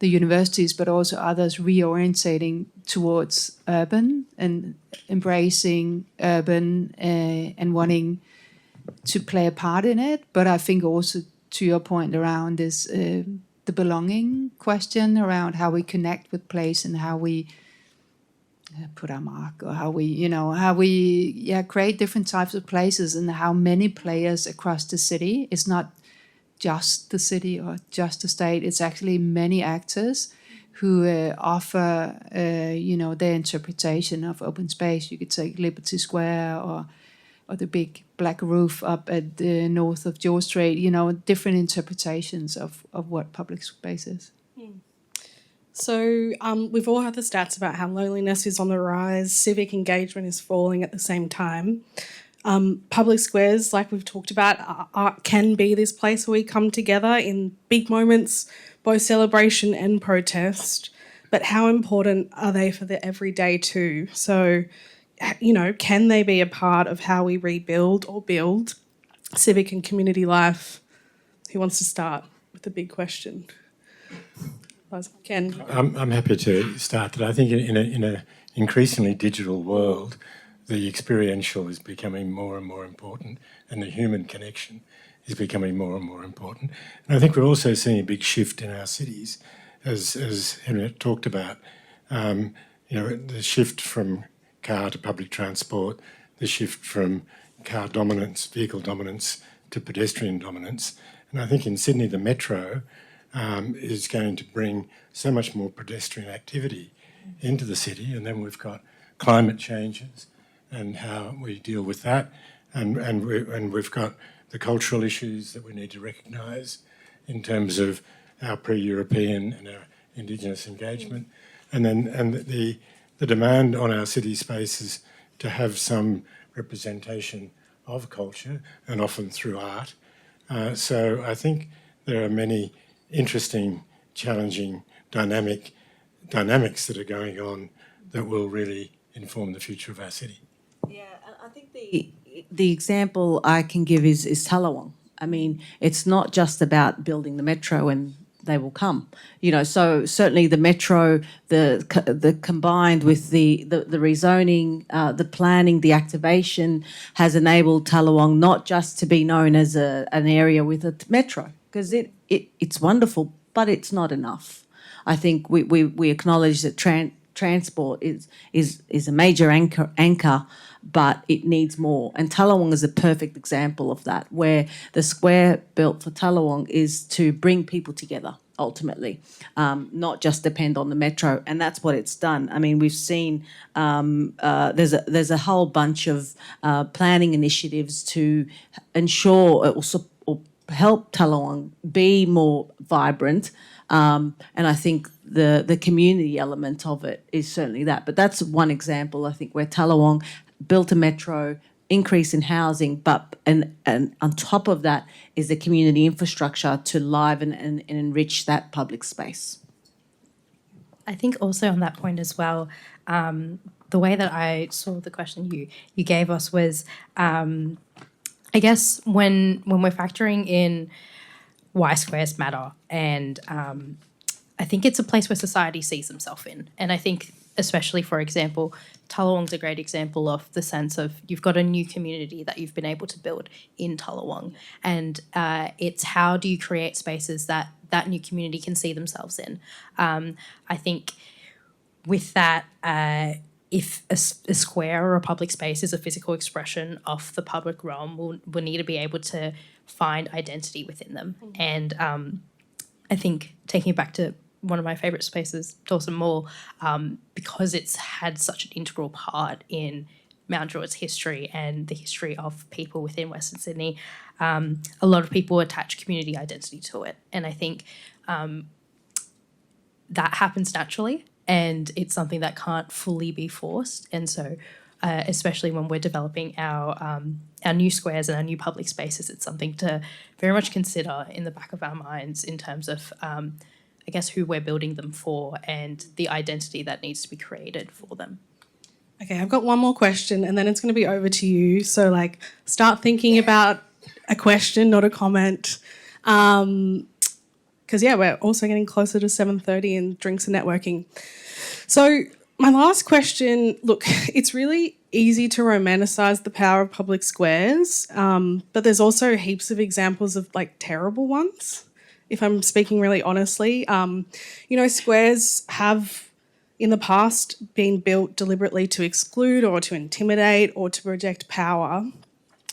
universities, but also others reorientating towards urban and embracing urban and wanting to play a part in it. But I think also, to your point around this, the belonging question around how we connect with place and how we put our mark, or how we create different types of places, and how many players across the city. It's not just the city or just the state. It's actually many actors who offer their interpretation of open space. You could take Liberty Square or the big black roof up at the north of George Street. Different interpretations of what public space is. So we've all heard the stats about how loneliness is on the rise, civic engagement is falling at the same time. Public squares, like we've talked about, can be this place where we come together in big moments, both celebration and protest. But how important are they for the everyday too? So, can they be a part of how we rebuild or build civic and community life? Who wants to start with the big question? Ken. I'm happy to start that. I think in a increasingly digital world, the experiential is becoming more and more important, and the human connection is becoming more and more important. And I think we're also seeing a big shift in our cities, as Henriette talked about. The shift from car to public transport, the shift from car dominance, vehicle dominance, to pedestrian dominance. And I think in Sydney, the metro is going to bring so much more pedestrian activity. into the city, and then we've got climate changes and how we deal with that, and we've got the cultural issues that we need to recognise in terms of our pre-European and our Indigenous engagement, and the demand on our city spaces to have some representation of culture, and often through art. So I think there are many interesting, challenging, dynamics that are going on that will really inform the future of our city. Yeah, I think the example I can give is Tallawong. I mean, it's not just about building the metro and they will come. You know, so certainly the metro, the combined with the rezoning, the planning, the activation has enabled Tallawong not just to be known as an area with a metro, because it's wonderful, but it's not enough. I think we acknowledge that transport is a major anchor, but it needs more. And Tallawong is a perfect example of that, where the square built for Tallawong is to bring people together, ultimately, not just depend on the metro. And that's what it's done. I mean, we've seen there's a whole bunch of planning initiatives to ensure or help Tallawong be more vibrant. And I think the community element of it is certainly that. But that's one example, I think, where Tallawong built a metro, increase in housing, and on top of that is the community infrastructure to liven and enrich that public space. I think also on that point as well, the way that I saw the question you gave us was, I guess when we're factoring in why squares matter, and I think it's a place where society sees themselves in. And I think especially, for example, Tallawong's a great example of the sense of you've got a new community that you've been able to build in Tallawong. And it's how do you create spaces that new community can see themselves in. I think with that, if a square or a public space is a physical expression of the public realm, we'll need to be able to find identity within them. And I think taking it back to one of my favourite spaces, Dawson Mall, because it's had such an integral part in Mount Druitt's history and the history of people within Western Sydney, a lot of people attach community identity to it. And I think that happens naturally, and it's something that can't fully be forced. And so especially when we're developing our new squares and our new public spaces, it's something to very much consider in the back of our minds in terms of I guess who we're building them for and the identity that needs to be created for them. Okay, I've got one more question and then it's going to be over to you. So start thinking about a question, not a comment. Because we're also getting closer to 7:30 and drinks and networking. So my last question, look, it's really easy to romanticise the power of public squares, but there's also heaps of examples of terrible ones. If I'm speaking really honestly, squares have in the past been built deliberately to exclude or to intimidate or to project power.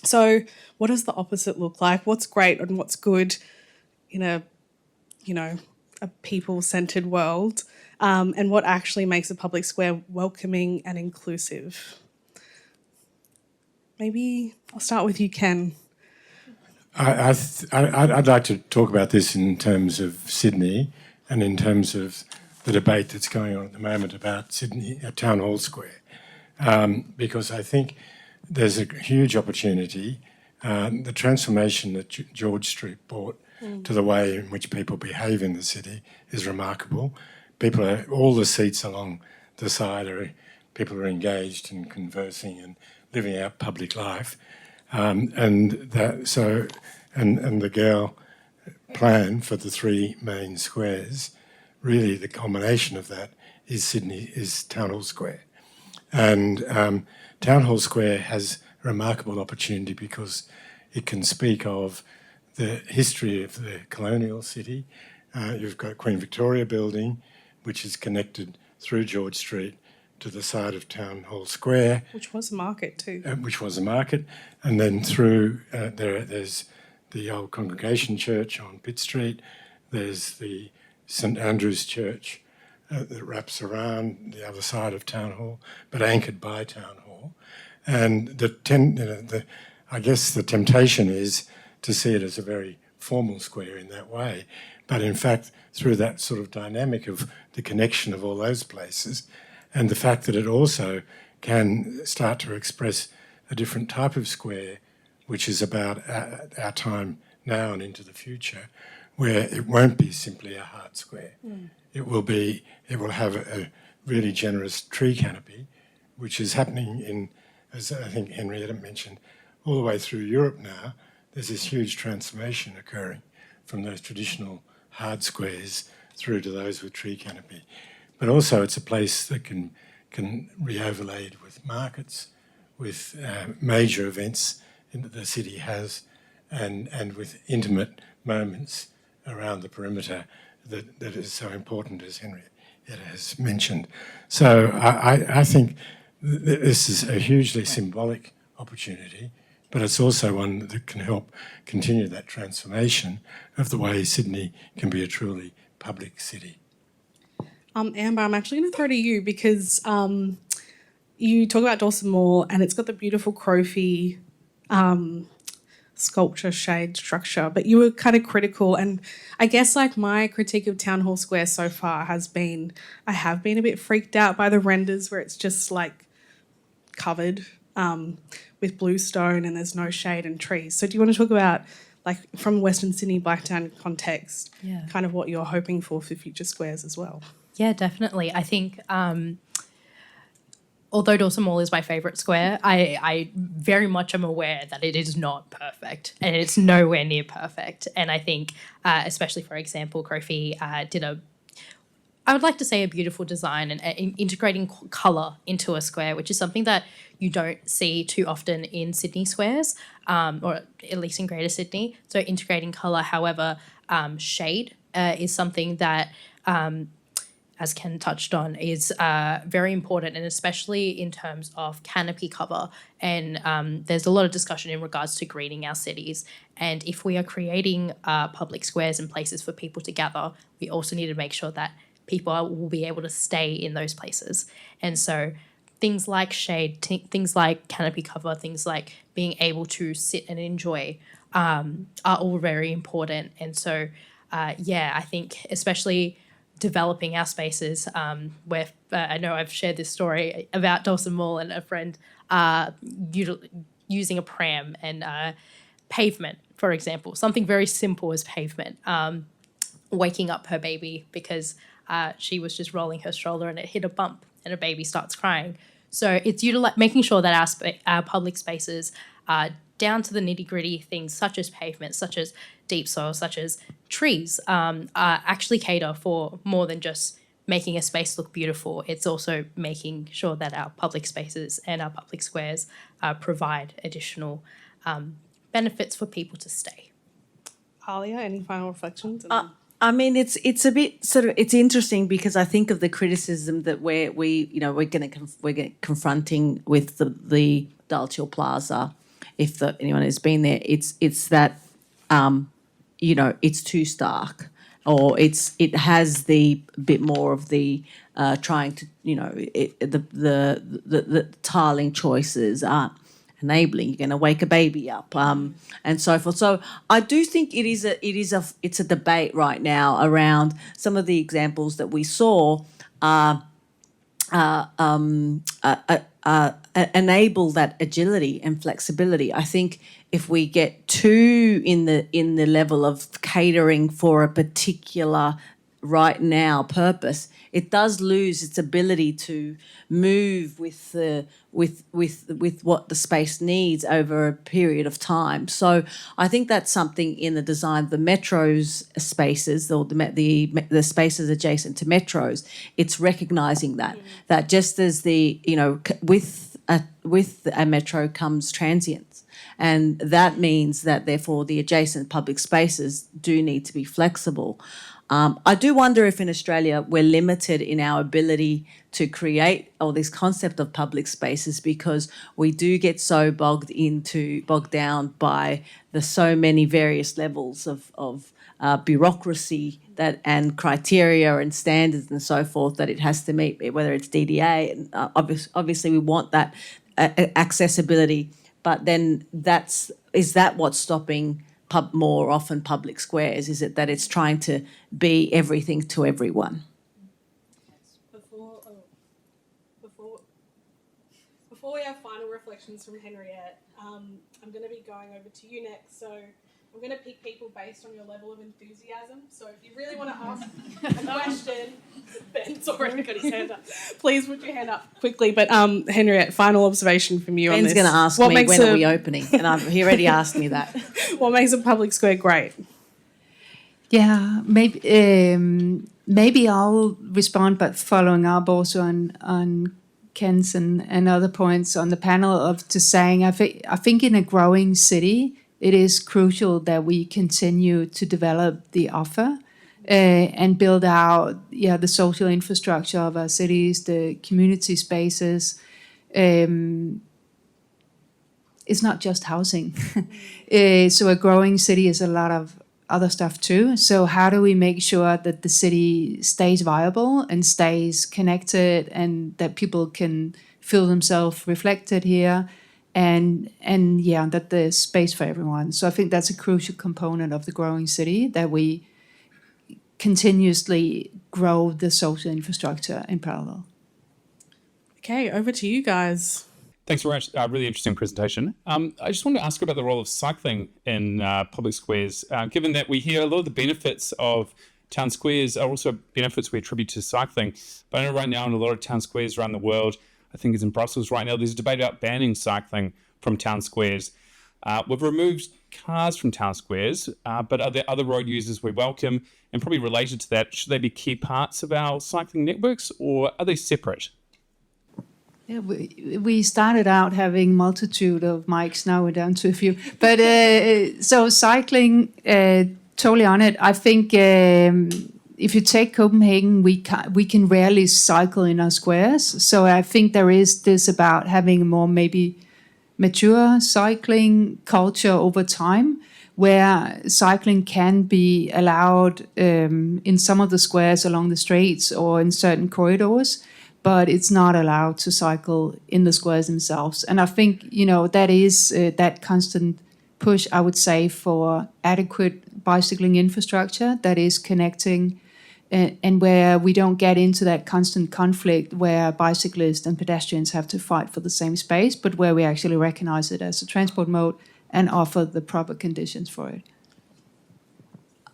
So what does the opposite look like? What's great and what's good in a people-centred world? And what actually makes a public square welcoming and inclusive? Maybe I'll start with you, Ken. I'd like to talk about this in terms of Sydney and in terms of the debate that's going on at the moment about Sydney Town Hall Square, because I think there's a huge opportunity. The transformation that George Street brought to the way in which people behave in the city is remarkable. All the seats along the side people are engaged and conversing and living out public life. And the Gale plan for the three main squares, really the culmination of that is Town Hall Square. And Town Hall Square has a remarkable opportunity because it can speak of the history of the colonial city. You've got Queen Victoria Building, which is connected through George Street to the side of Town Hall Square. Which was a market too. And then through there's the old Congregation Church on Pitt Street, there's the St Andrew's Church, that wraps around the other side of Town Hall, but anchored by Town Hall. And I guess the temptation is to see it as a very formal square in that way. But in fact, through that sort of dynamic of the connection of all those places and the fact that it also can start to express a different type of square, which is about our time now and into the future, where it won't be simply a hard square. It will have a really generous tree canopy, which is happening in, as I think Henrietta mentioned, all the way through Europe now. There's this huge transformation occurring from those traditional hard squares through to those with tree canopy. But also it's a place that can be overlaid with markets, with major events that the city has, and with intimate moments around the perimeter that is so important, as Henrietta has mentioned. So I think this is a hugely symbolic opportunity, but it's also one that can help continue that transformation of the way Sydney can be a truly public city. Amber, I'm actually going to throw to you because you talk about Dawson Mall and it's got the beautiful Crofi sculpture shade structure, but you were kind of critical, and I guess like my critique of Town Hall Square so far has been I have been a bit freaked out by the renders where it's just like covered with blue stone and there's no shade and trees. So do you want to talk about, like, from Western Sydney Blacktown context, kind of what you're hoping for future squares as well? Yeah, definitely. I think although Dawson Mall is my favourite square, I very much am aware that it is not perfect and it's nowhere near perfect. And I think, especially for example, Crofi did I would like to say a beautiful design and integrating colour into a square, which is something that you don't see too often in Sydney squares, or at least in Greater Sydney. So integrating colour, however, shade is something that, as Ken touched on, is very important, and especially in terms of canopy cover. And there's a lot of discussion in regards to greening our cities. And if we are creating public squares and places for people to gather, we also need to make sure that people will be able to stay in those places. And so things like shade, things like canopy cover, things like being able to sit and enjoy are all very important. And so, I think especially developing our spaces where I know I've shared this story about Dawson Mall and a friend using a pram and pavement, for example, something very simple as pavement, waking up her baby because she was just rolling her stroller and it hit a bump and a baby starts crying. So it's making sure that our public spaces are down to the nitty-gritty things such as pavement, such as deep soil, such as trees, actually cater for more than just making a space look beautiful. It's also making sure that our public spaces and our public squares provide additional benefits for people to stay. Alia, any final reflections? I mean, it's a bit sort of, it's interesting because I think of the criticism that we're confronting with the Dalchiel Plaza. If anyone has been there, it's that it's too stark, or it has the bit more of the trying to the tiling choices aren't enabling. You're going to wake a baby up, and so forth. So I do think it's a debate right now around some of the examples that we saw enable that agility and flexibility. I think if we get too in the level of catering for a particular right now purpose, it does lose its ability to move with what the space needs over a period of time. So I think that's something in the design of the metro's spaces, or the spaces adjacent to metros. It's recognising that just as with a metro comes transience. And that means that, therefore, the adjacent public spaces do need to be flexible. I do wonder if in Australia we're limited in our ability to create all this concept of public spaces because we do get so bogged down by the so many various levels of bureaucracy and criteria and standards and so forth that it has to meet, whether it's DDA. And obviously we want that accessibility, but then is that what's stopping more often public squares? Is it that it's trying to be everything to everyone? Before we have final reflections from Henriette, I'm going to be going over to you next. So I'm going to pick people based on your level of enthusiasm. So if you really want to ask a question, Ben's already got his hand up. Please put your hand up quickly. But Henriette, final observation from you on this. Ben's going to ask me when are we opening, and he already asked me that. What makes a public square great? Yeah, maybe I'll respond, but following up also on Ken's and other points on the panel of just saying, I think in a growing city, it is crucial that we continue to develop the offer and build out the social infrastructure of our cities, the community spaces. It's not just housing. So a growing city is a lot of other stuff too. So how do we make sure that the city stays viable and stays connected and that people can feel themselves reflected here? And that there's space for everyone. So I think that's a crucial component of the growing city, that we continuously grow the social infrastructure in parallel. Okay, over to you guys. Thanks very much. Really interesting presentation. I just wanted to ask about the role of cycling in public squares, given that we hear a lot of the benefits of town squares are also benefits we attribute to cycling. But I know right now in a lot of town squares around the world, I think it's in Brussels right now, there's a debate about banning cycling from town squares. We've removed cars from town squares, but are there other road users we welcome? And probably related to that, should they be key parts of our cycling networks or are they separate? Yeah, we started out having multitude of mics, now we're down to a few. But so cycling, totally on it. I think if you take Copenhagen, we can rarely cycle in our squares. So I think there is this about having a more maybe mature cycling culture over time, where cycling can be allowed in some of the squares along the streets or in certain corridors, but it's not allowed to cycle in the squares themselves. And I think, that is that constant push, I would say, for adequate bicycling infrastructure that is connecting and where we don't get into that constant conflict where bicyclists and pedestrians have to fight for the same space, but where we actually recognize it as a transport mode and offer the proper conditions for it.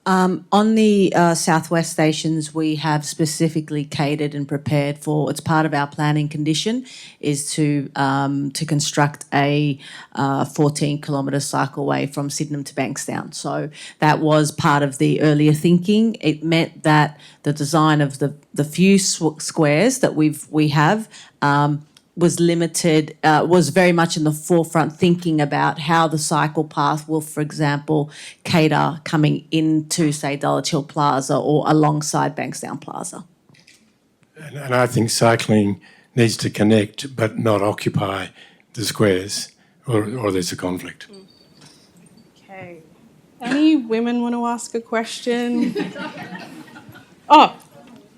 On the southwest stations, we have specifically catered and prepared for. It's part of our planning condition is to construct a 14-kilometre cycleway from Sydenham to Bankstown. So that was part of the earlier thinking. It meant that the design of the few squares that we have was limited, was very much in the forefront thinking about how the cycle path will, for example, cater coming into, say, Dulwich Hill Plaza or alongside Bankstown Plaza. And I think cycling needs to connect but not occupy the squares or there's a conflict. Okay. Any women want to ask a question? Oh,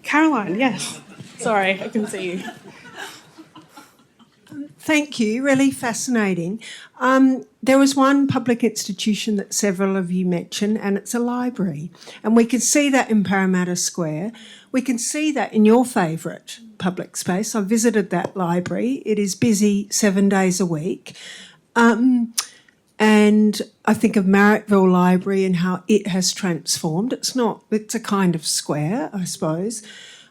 Caroline, yes. Sorry, I couldn't see you. Thank you, really fascinating. There was one public institution that several of you mentioned, and it's a library. And we can see that in Parramatta Square. We can see that in your favourite public space. I visited that library. It is busy 7 days a week. And I think of Marrickville Library and how it has transformed. It's a kind of square, I suppose.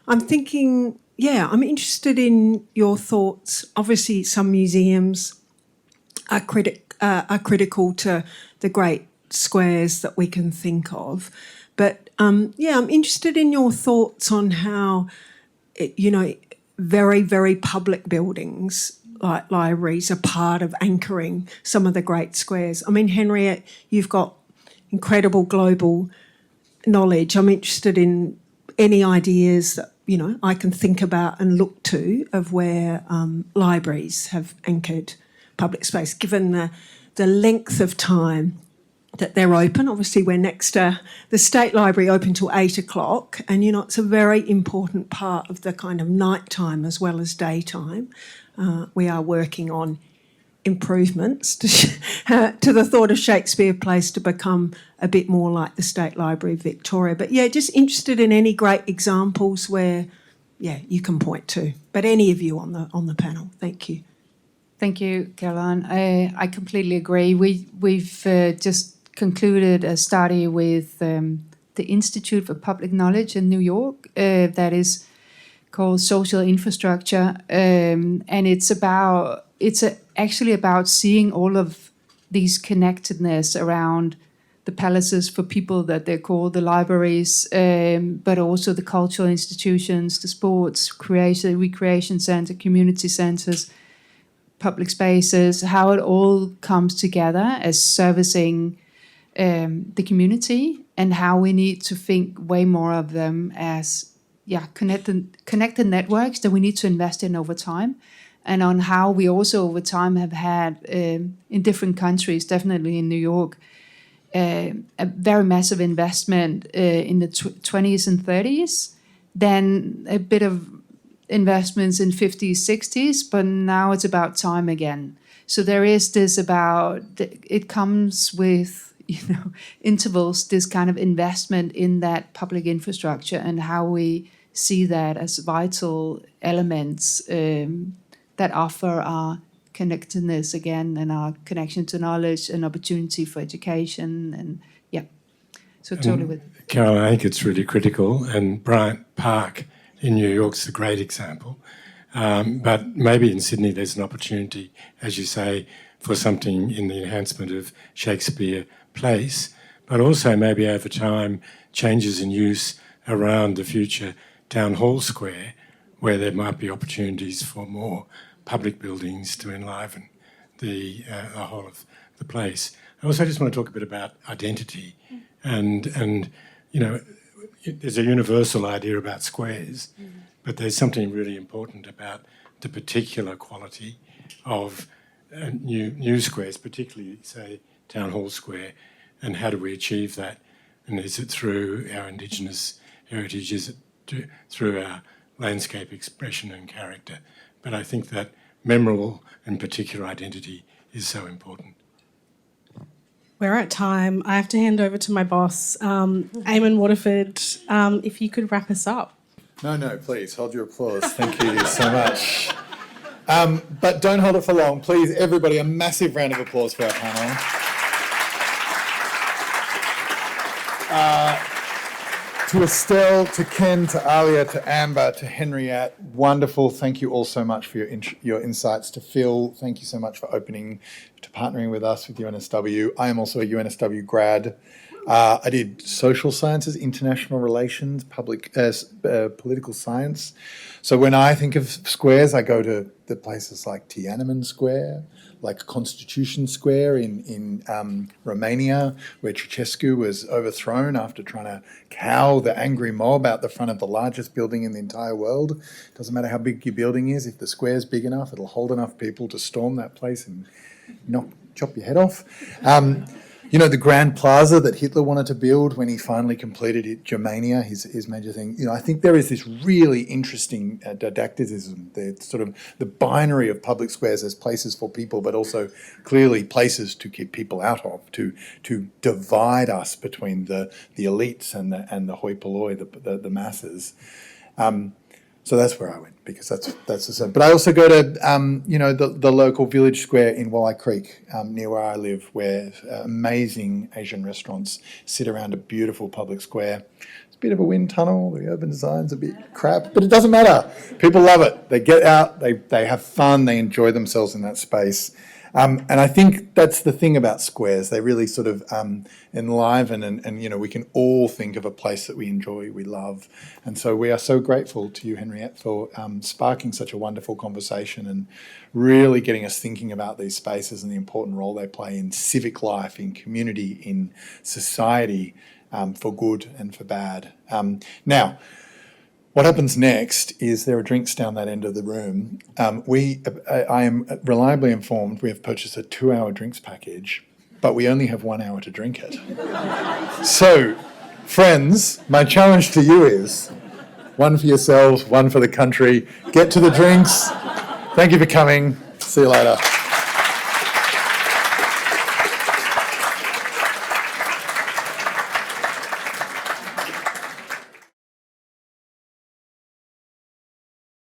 I'm thinking... Yeah, I'm interested in your thoughts. Obviously, some museums are critical to the great squares that we can think of. But, I'm interested in your thoughts on how, very, very public buildings like libraries are part of anchoring some of the great squares. I mean, Henriette, you've got incredible global knowledge. I'm interested in any ideas that, I can think about and look to of where libraries have anchored public space, given the length of time that they're open. Obviously, we're next to the State Library, open till 8 o'clock, and it's a very important part of the kind of nighttime as well as daytime. We are working on improvements to the thought of Shakespeare Place to become a bit more like the State Library of Victoria. But yeah, just interested in any great examples where, you can point to. But any of you on the panel, thank you. Thank you, Caroline. I completely agree. We've just concluded a study with the Institute for Public Knowledge in New York that is called Social Infrastructure, and it's actually about seeing all of these connectedness around the palaces for people that they're called the libraries, but also the cultural institutions, the sports, recreation center, community centers, public spaces, how it all comes together as servicing the community, and how we need to think way more of them as connected networks that we need to invest in over time, and on how we also over time have had in different countries, definitely in New York, a very massive investment in the 20s and 30s, then a bit of investments in 50s, 60s, but now it's about time again. So there is this about, it comes with, intervals, this kind of investment in that public infrastructure and how we see that as vital elements that offer our connectedness again and our connection to knowledge and opportunity for education. And so totally with Carol, I think it's really critical, and Bryant Park in New York's a great example. But maybe in Sydney there's an opportunity, as you say, for something in the enhancement of Shakespeare Place, but also maybe over time changes in use around the future Town Hall Square, where there might be opportunities for more public buildings to enliven the whole of the place. I also just want to talk a bit about identity, and there's a universal idea about squares, but there's something really important about the particular quality of new squares, particularly, say, Town Hall Square, and how do we achieve that? And is it through our Indigenous heritage? Is it through our landscape expression and character? But I think that memorable and particular identity is so important. We're at time. I have to hand over to my boss, Eamon Waterford, if you could wrap us up. No, please, hold your applause. Thank you so much. But don't hold it for long. Please, everybody, a massive round of applause for our panel. To Estelle, to Ken, to Alia, to Amber, to Henriette, wonderful. Thank you all so much for your insights. To Phil, thank you so much for partnering with us with UNSW. I am also a UNSW grad. I did social sciences, international relations, political science. So when I think of squares, I go to the places like Tiananmen Square, like Constitution Square in Romania, where Ceausescu was overthrown after trying to cow the angry mob out the front of the largest building in the entire world. Doesn't matter how big your building is, if the square's big enough, it'll hold enough people to storm that place and chop your head off. The Grand Plaza that Hitler wanted to build when he finally completed Germania, his major thing. I think there is this really interesting didacticism, the binary of public squares as places for people, but also clearly places to keep people out of, to divide us between the elites and the hoi polloi, the masses. So that's where I went, because that's the same. But I also go to the local village square in Walleye Creek, near where I live, where amazing Asian restaurants sit around a beautiful public square. It's a bit of a wind tunnel. The urban design's a bit crap, but it doesn't matter. People love it. They get out. They have fun. They enjoy themselves in that space. And I think that's the thing about squares. They really sort of enliven and we can all think of a place that we enjoy, we love. And so we are so grateful to you, Henriette, for sparking such a wonderful conversation and really getting us thinking about these spaces and the important role they play in civic life, in community, in society. for good and for bad. Now, what happens next is there are drinks down that end of the room. I am reliably informed we have purchased a 2-hour drinks package, but we only have 1 hour to drink it. So, friends, my challenge to you is one for yourselves, one for the country. Get to the drinks. Thank you for coming. See you later.